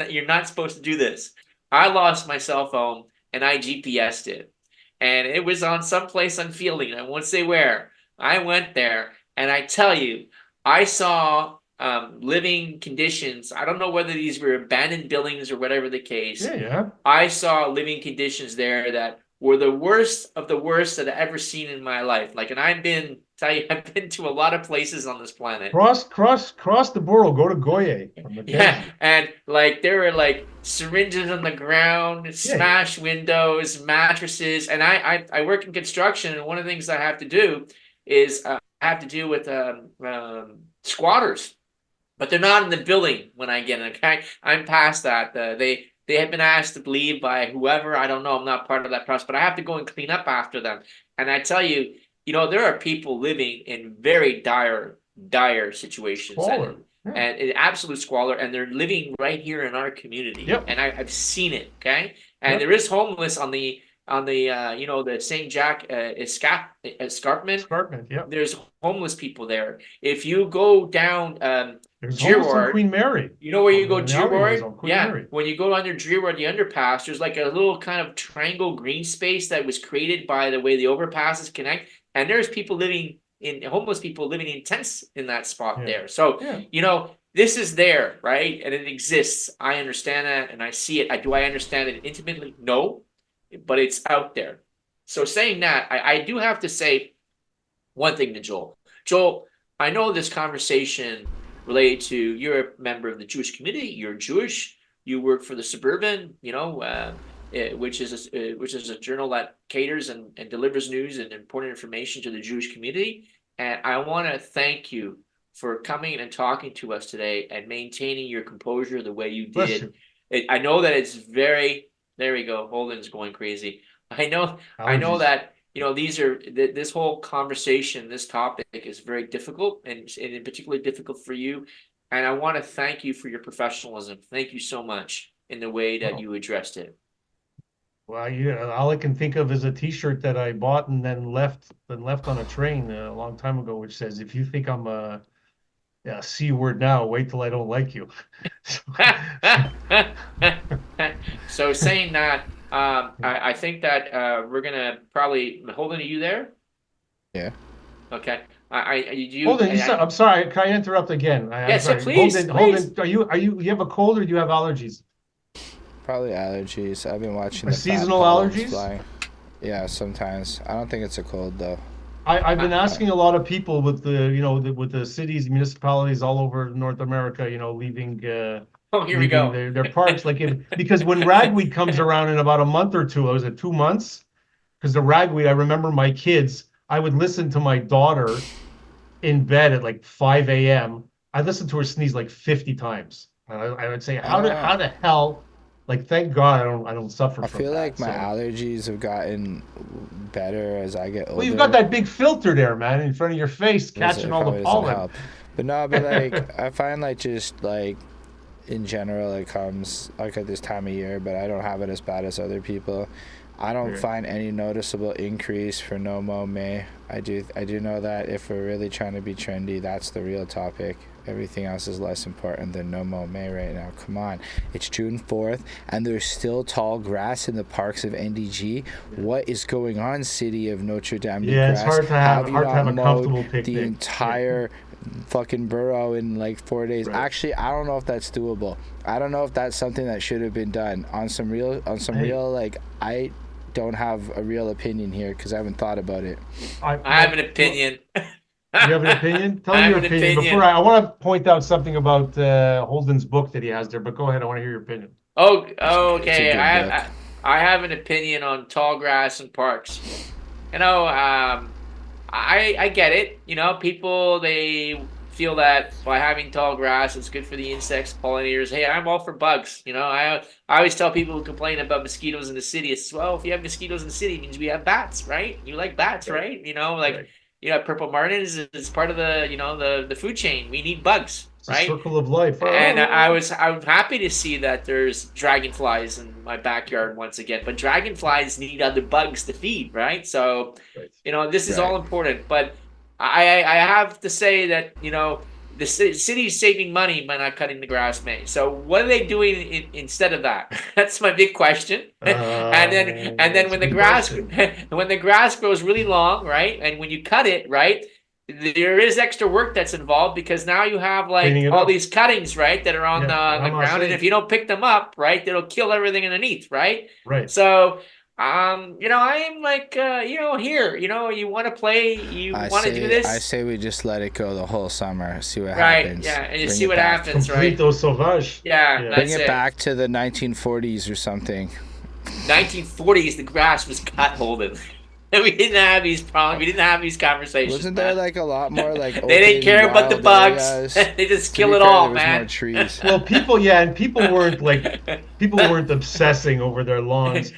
You're not supposed to do this. I lost my cell phone and I GPSed it. And it was on some place on Fielding. I won't say where. I went there, and I tell you, I saw living conditions. I don't know whether these were abandoned buildings or whatever the case. Yeah. I saw living conditions there that were the worst of the worst that I've ever seen in my life. Like, and I've been to a lot of places on this planet. Cross the borough, go to Goye. Yeah, and like there were like syringes on the ground, smashed windows, mattresses, and I work in construction, and one of the things I have to do is I have to deal with squatters, but they're not in the building when I get in. Okay, I'm past that. They have been asked to leave by whoever. I don't know. I'm not part of that process, but I have to go and clean up after them. And I tell you, there are people living in very dire situations and in absolute squalor, and they're living right here in our community. Yep. And I've seen it. Okay, and there is homeless on the the St. Jack escarpment. Yep. There's homeless people there. If you go down there's Girard, Queen Mary. You know where you go, Girard? Mary. When you go under Girard, the underpass, there's like a little kind of triangle green space that was created by the way the overpasses connect, and there's homeless people living in tents in that spot there. So this is there, right? And it exists. I understand that, and I see it. Do I understand it intimately? No, but it's out there. So saying that, I do have to say one thing to Joel. Joel, I know this conversation related to, you're a member of the Jewish community, you're Jewish, you work for the Suburban, which is a journal that caters and delivers news and important information to the Jewish community. And I want to thank you for coming and talking to us today and maintaining your composure the way you did. I know that it's very, there we go, Holden's going crazy. I know that, this whole conversation, this topic is very difficult and in particularly difficult for you. And I want to thank you for your professionalism. Thank you so much in the way that you addressed it. Well, all I can think of is a T-shirt that I bought and then left on a train a long time ago, which says, "If you think I'm a C word now, wait till I don't like you." So saying that, I think that we're gonna probably Holden. Are you there? Yeah. Okay. Holden, I'm sorry. Can I interrupt again? Yes, please. Holden, you have a cold or do you have allergies? Probably allergies. I've been watching seasonal allergies. Fly. Yeah, sometimes. I don't think it's a cold though. I've been asking a lot of people with the cities, municipalities all over North America, leaving. Here we go. Their parks, because when ragweed comes around in about a month or two, was it 2 months? Because the ragweed, I remember my kids. I would listen to my daughter in bed at like 5 a.m. I listened to her sneeze like 50 times. I would say, how the hell? Like, thank God I don't suffer from that. I feel like my allergies have gotten better as I get older. Well, you've got that big filter there, man, in front of your face, catching all the pollen. But no, I find just in general it comes like at this time of year, but I don't have it as bad as other people. I don't find any noticeable increase for Mow May. I do know that if we're really trying to be trendy, that's the real topic. Everything else is less important than Mow May right now. Come on. It's June 4th, and there's still tall grass in the parks of NDG. What is going on, city of Notre Dame? Yeah, it's hard to have a comfortable picnic. The entire fucking borough in 4 days. Right. Actually, I don't know if that's doable. I don't know if that's something that should have been done on some real I don't have a real opinion here because I haven't thought about it. I have an opinion. You have an opinion? Tell me your opinion. Before I want to point out something about Holden's book that he has there, but go ahead. I want to hear your opinion. Okay. I have an opinion on tall grass and parks. I get it. People, they feel that by having tall grass, it's good for the insects, pollinators. Hey, I'm all for bugs. I always tell people who complain about mosquitoes in the city, it's, well, if you have mosquitoes in the city, it means we have bats, right? You like bats, right? Right. Purple martins is part of the food chain. We need bugs, right? Circle of life. And I'm happy to see that there's dragonflies in my backyard once again. But dragonflies need other bugs to feed, right? So, this is all important. But I have to say that the city is saving money by not cutting the grass, May. So what are they doing instead of that? That's my big question. And then when the grass grows really long, right, and when you cut it, right, there is extra work that's involved because now you have all these cuttings, right, that are on the ground, and if you don't pick them up, right, it'll kill everything underneath, right? Right. So. I'm here, you want to play, you want to do this. I say we just let it go the whole summer, see what happens. Right, yeah, and you see what happens, right? Complete sauvage. Yeah, bring it back to the 1940s or something. 1940s, the grass was cut, Holden. We didn't have these problems. We didn't have these conversations. Wasn't there a lot more they didn't care about the bugs. They just kill it all, man. More trees. Well, people weren't obsessing over their lawns.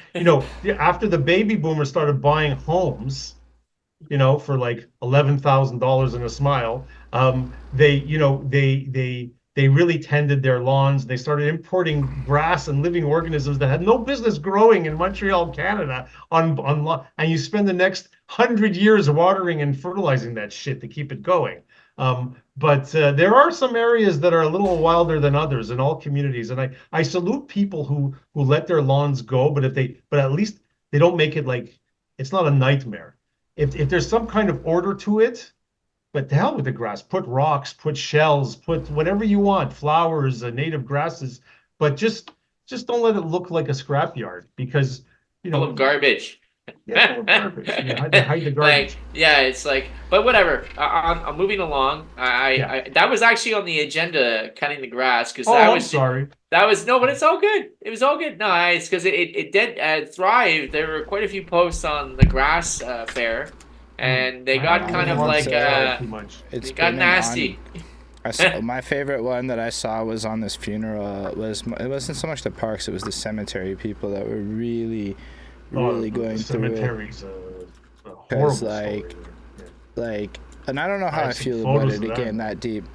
After the baby boomers started buying homes, for $11,000 and a smile, they really tended their lawns. They started importing grass and living organisms that had no business growing in Montreal, Canada, and you spend the next 100 years watering and fertilizing that shit to keep it going. But there are some areas that are a little wilder than others in all communities, and I salute people who let their lawns go, but at least they don't make it it's not a nightmare. If there's some kind of order to it. But to hell with the grass. Put rocks, put shells, put whatever you want, flowers, native grasses, but just don't let it look like a scrapyard because full of garbage. Yeah, on purpose. You had to hide the garbage. Like, yeah, it's like, but whatever. I'm moving along. I that was actually on the agenda, cutting the grass, because I'm sorry. That was no, but it's all good. It was all good. No, it's because it did thrive. There were quite a few posts on the grass fair, and they got kind of like it got nasty. My favorite one that I saw was on this funeral. It wasn't so much the parks; it was the cemetery people that were really going through it. Cemeteries, horrible like, and I don't know how I feel about it again that deep,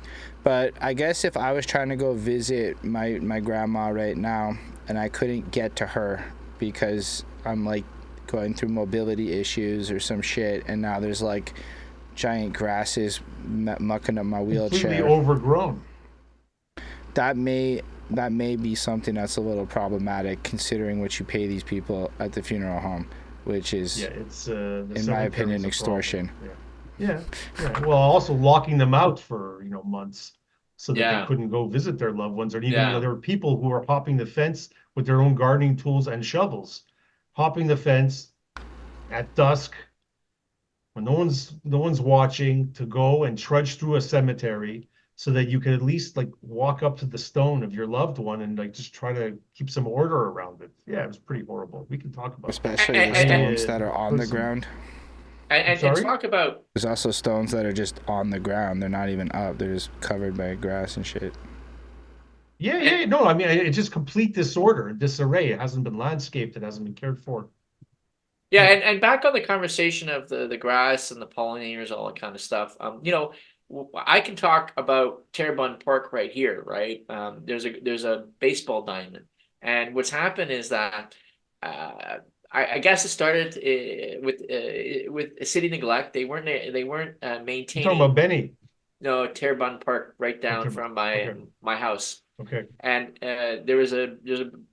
but I guess if I was trying to go visit my grandma right now and I couldn't get to her because I'm like going through mobility issues or some shit, and now there's like giant grasses mucking up my wheelchair. Completely overgrown. That may be something that's a little problematic, considering what you pay these people at the funeral home, which is, it's in my opinion, extortion. Yeah. Well, also locking them out for months, so that they couldn't go visit their loved ones, or even there were people who were hopping the fence with their own gardening tools and shovels, hopping the fence at dusk when no one's watching, to go and trudge through a cemetery, so that you could at least like walk up to the stone of your loved one and like just try to keep some order around it. Yeah, it was pretty horrible. We can talk about especially the stones that are on the ground. And talk about, there's also stones that are just on the ground. They're not even up. They're just covered by grass and shit. Yeah. No, I mean, it's just complete disorder and disarray. It hasn't been landscaped. It hasn't been cared for. Yeah, and back on the conversation of the grass and the pollinators, all that kind of stuff. I can talk about Terrebonne Park right here, right? There's a baseball diamond, and what's happened is that I guess it started with city neglect. They weren't maintaining. You're talking about Benny? No, Terrebonne Park, right down from my house. Okay. And there's a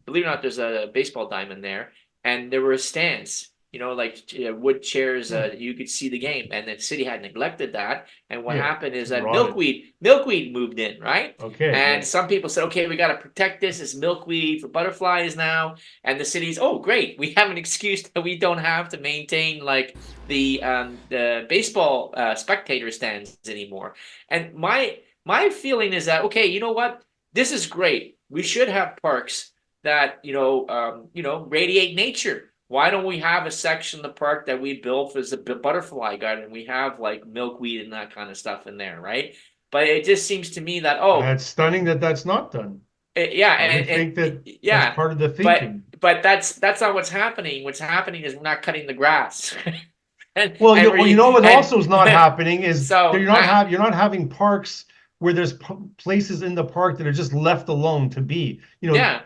believe it or not, there's a baseball diamond there, and there were stands. Like wood chairs, you could see the game, and the city had neglected that. And what happened is that milkweed moved in, right? Okay. And some people said, okay, we got to protect this as milkweed for butterflies now. And the city's, oh, great, we have an excuse that we don't have to maintain like the baseball spectator stands anymore. And my feeling is that, okay, you know what? This is great. We should have parks that radiate nature. Why don't we have a section of the park that we built as a butterfly garden? We have like milkweed and that kind of stuff in there, right? But it just seems to me that that's stunning that that's not done. I think that's part of the thinking. But that's not what's happening. What's happening is we're not cutting the grass. What also is not happening is you're not having parks where there's places in the park that are just left alone to be.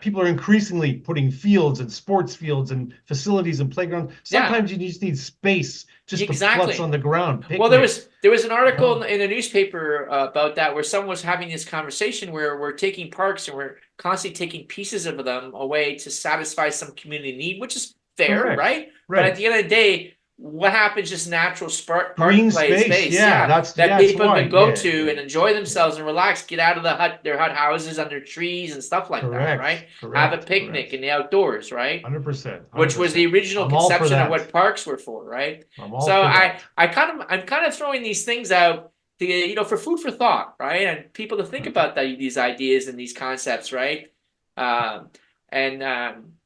People are increasingly putting fields and sports fields and facilities and playgrounds. Sometimes you just need space just to putz on the ground. Well, there was an article in a newspaper about that, where someone was having this conversation where we're taking parks and we're constantly taking pieces of them away to satisfy some community need, which is fair, right? But at the end of the day, what happens? Just natural green space. That people can go to and enjoy themselves and relax, get out of their hut houses under trees and stuff like that, right? Have a picnic in the outdoors, right? 100%. Which was the original conception of what parks were for, right? So I'm kind of throwing these things out to, for food for thought, right? And people to think about these ideas and these concepts, right?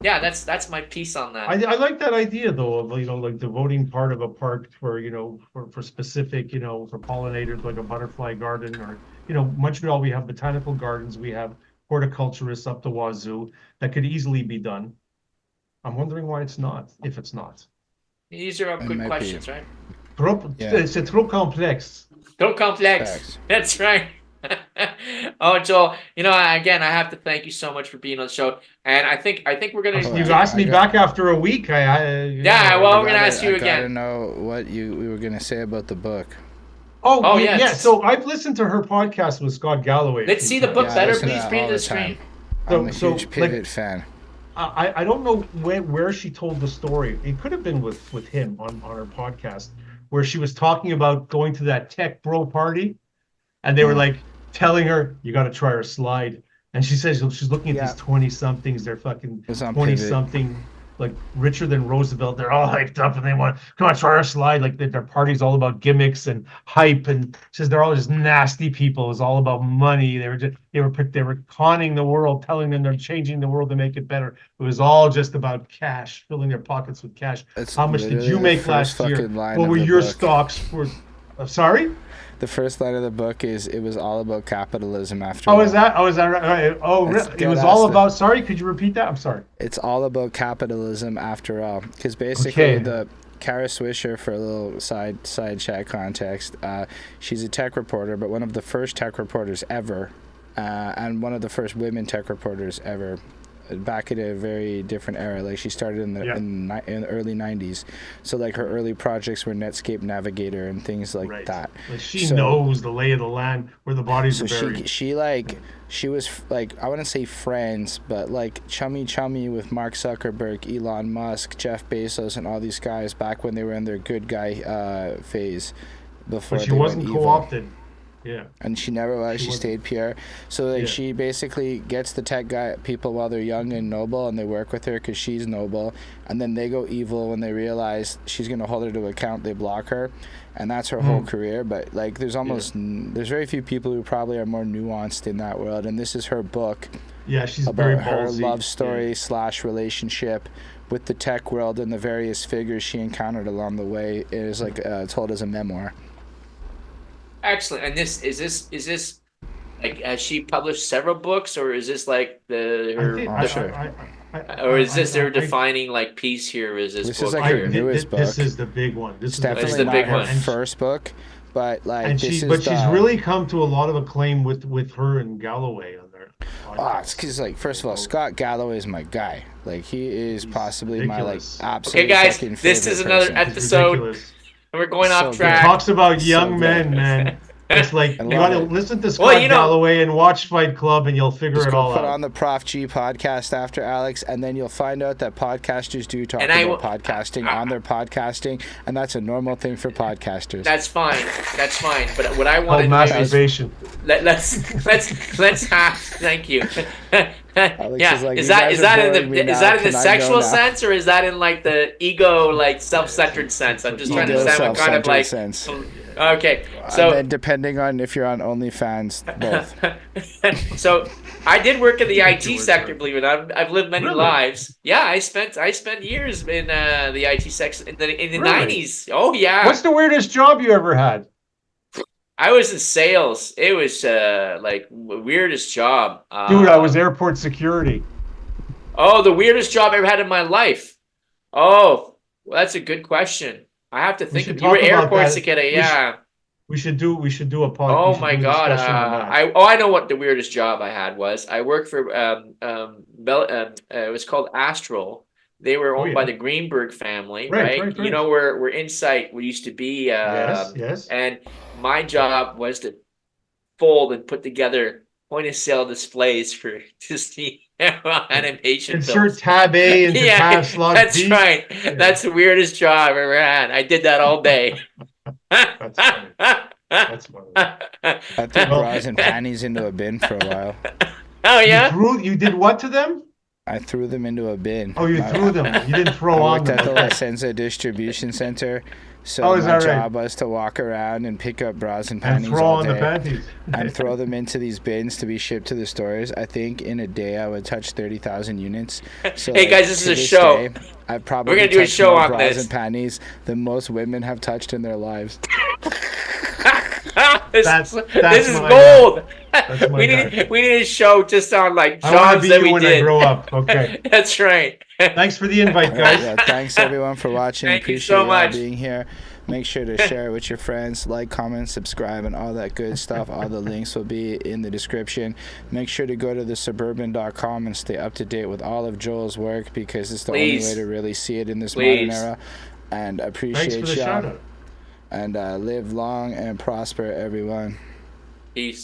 That's my piece on that. I like that idea though of like devoting part of a park for for specific for pollinators, like a butterfly garden, or Montreal we have botanical gardens, we have horticulturists up the wazoo. That could easily be done. I'm wondering why it's not. If it's not, these are good questions, right? C'est trop complexe. Trop complexe. That's right. Oh, Joel, again, I have to thank you so much for being on the show, and I think we're gonna. You asked me back after a week. We're gonna ask you again. I gotta know what we were gonna say about the book. Oh yeah. So I've listened to her podcast with Scott Galloway. Let's see the book better, please. Bring the screen. I'm a huge Pivot fan. I don't know where she told the story. It could have been with him on her podcast, where she was talking about going to that tech bro party, and they were like telling her, you got to try our slide. And she says she's looking at these 20-somethings. They're fucking 20-something. like richer than Roosevelt. They're all hyped up and they want, come on, try our slide. Like their party's all about gimmicks and hype, and says they're all just nasty people. It's all about money. They were conning the world, telling them they're changing the world to make it better. It was all just about cash, filling their pockets with cash. How much did you make last year? What were your stocks for? Sorry? The first line of the book is, it was all about capitalism after all. Oh, is that right? Oh, it was all about, sorry, could you repeat that? I'm sorry. It's all about capitalism after all. Because basically the Kara Swisher, for a little side chat context, she's a tech reporter, but one of the first tech reporters ever, and one of the first women tech reporters ever, back in a very different era. Like she started in the early 90s, so like her early projects were Netscape Navigator and things like that. Like she knows the lay of the land, where the bodies are buried. She was like, I wouldn't say friends, but like chummy with Mark Zuckerberg, Elon Musk, Jeff Bezos, and all these guys back when they were in their good guy phase, before but she wasn't co-opted. Yeah. And she never was. She stayed pure. So like she basically gets the tech guy people while they're young and noble, and they work with her because she's noble. And then they go evil when they realize she's gonna hold her to account. They block her, and that's her whole career. But like, there's very few people who probably are more nuanced in that world. And this is her book. Yeah, she's about very her ballsy. love story / relationship with the tech world and the various figures she encountered along the way. It is like told as a memoir. Excellent. And this is like, has she published several books, or is this like her defining like piece here? Is this book is like her newest book? This is the big one. This is definitely not her first book, but like, and she's really come to a lot of acclaim with her and Galloway on their podcast. It's because, like, first of all, Scott Galloway is my guy. Like, he is possibly my like absolute. Okay, guys, this is another episode. And we're going off track. It talks about young men, man. It's like, you got to listen to Scott Galloway and watch Fight Club, and you'll figure it all out. Put on the Prof G podcast after Alex, and then you'll find out that podcasters do talk about podcasting on their podcasting, and that's a normal thing for podcasters. That's fine. But what I want to do masturbation. Let's have. Thank you. Is that in the sexual sense, or is that in like the ego, like self-centered sense? I'm just trying to understand what kind of like sense. Okay, so and then depending on if you're on OnlyFans, both. So I did work in the IT sector, believe it or not. I've lived many lives. Yeah, I spent years in the IT sector in the 90s. Oh yeah. What's the weirdest job you ever had? I was in sales. It was like weirdest job. Dude, I was airport security. Oh, the weirdest job I ever had in my life. Oh, well, that's a good question. I have to think. You were airport security, yeah. We should do a podcast. Oh my god! I know what the weirdest job I had was. I worked for it was called Astral. They were owned by the Greenberg family, right? You know where Insight used to be. Yes. And my job was to fold and put together point of sale displays for Disney animation. Insert tab A into tab slot That's B. right. Yeah. That's the weirdest job I've ever had. I did that all day. That's funny. That's funny. I threw bras and panties into a bin for a while. Oh yeah. You did what to them? I threw them into a bin. Oh, you threw them. You didn't throw on them. I worked at the La Senza distribution center. So my job was to walk around and pick up bras and panties and throw on the panties and throw them into these bins to be shipped to the stores. I think in a day I would touch 30,000 units. So hey guys, this is a show. I've probably we're gonna do a show on bras this. And panties than most women have touched in their lives. This is gold. We need a show just on like jobs that we when did. I grow up. Okay. That's right. Thanks for the invite, guys. Thanks everyone for watching. Thank Appreciate you so much being here. Make sure to share it with your friends, like, comment, subscribe, and all that good stuff. All the links will be in the description. Make sure to go to thesuburban.com and stay up to date with all of Joel's work, because it's the only way to really see it in this modern era. And appreciate y'all. And live long and prosper, everyone. Peace.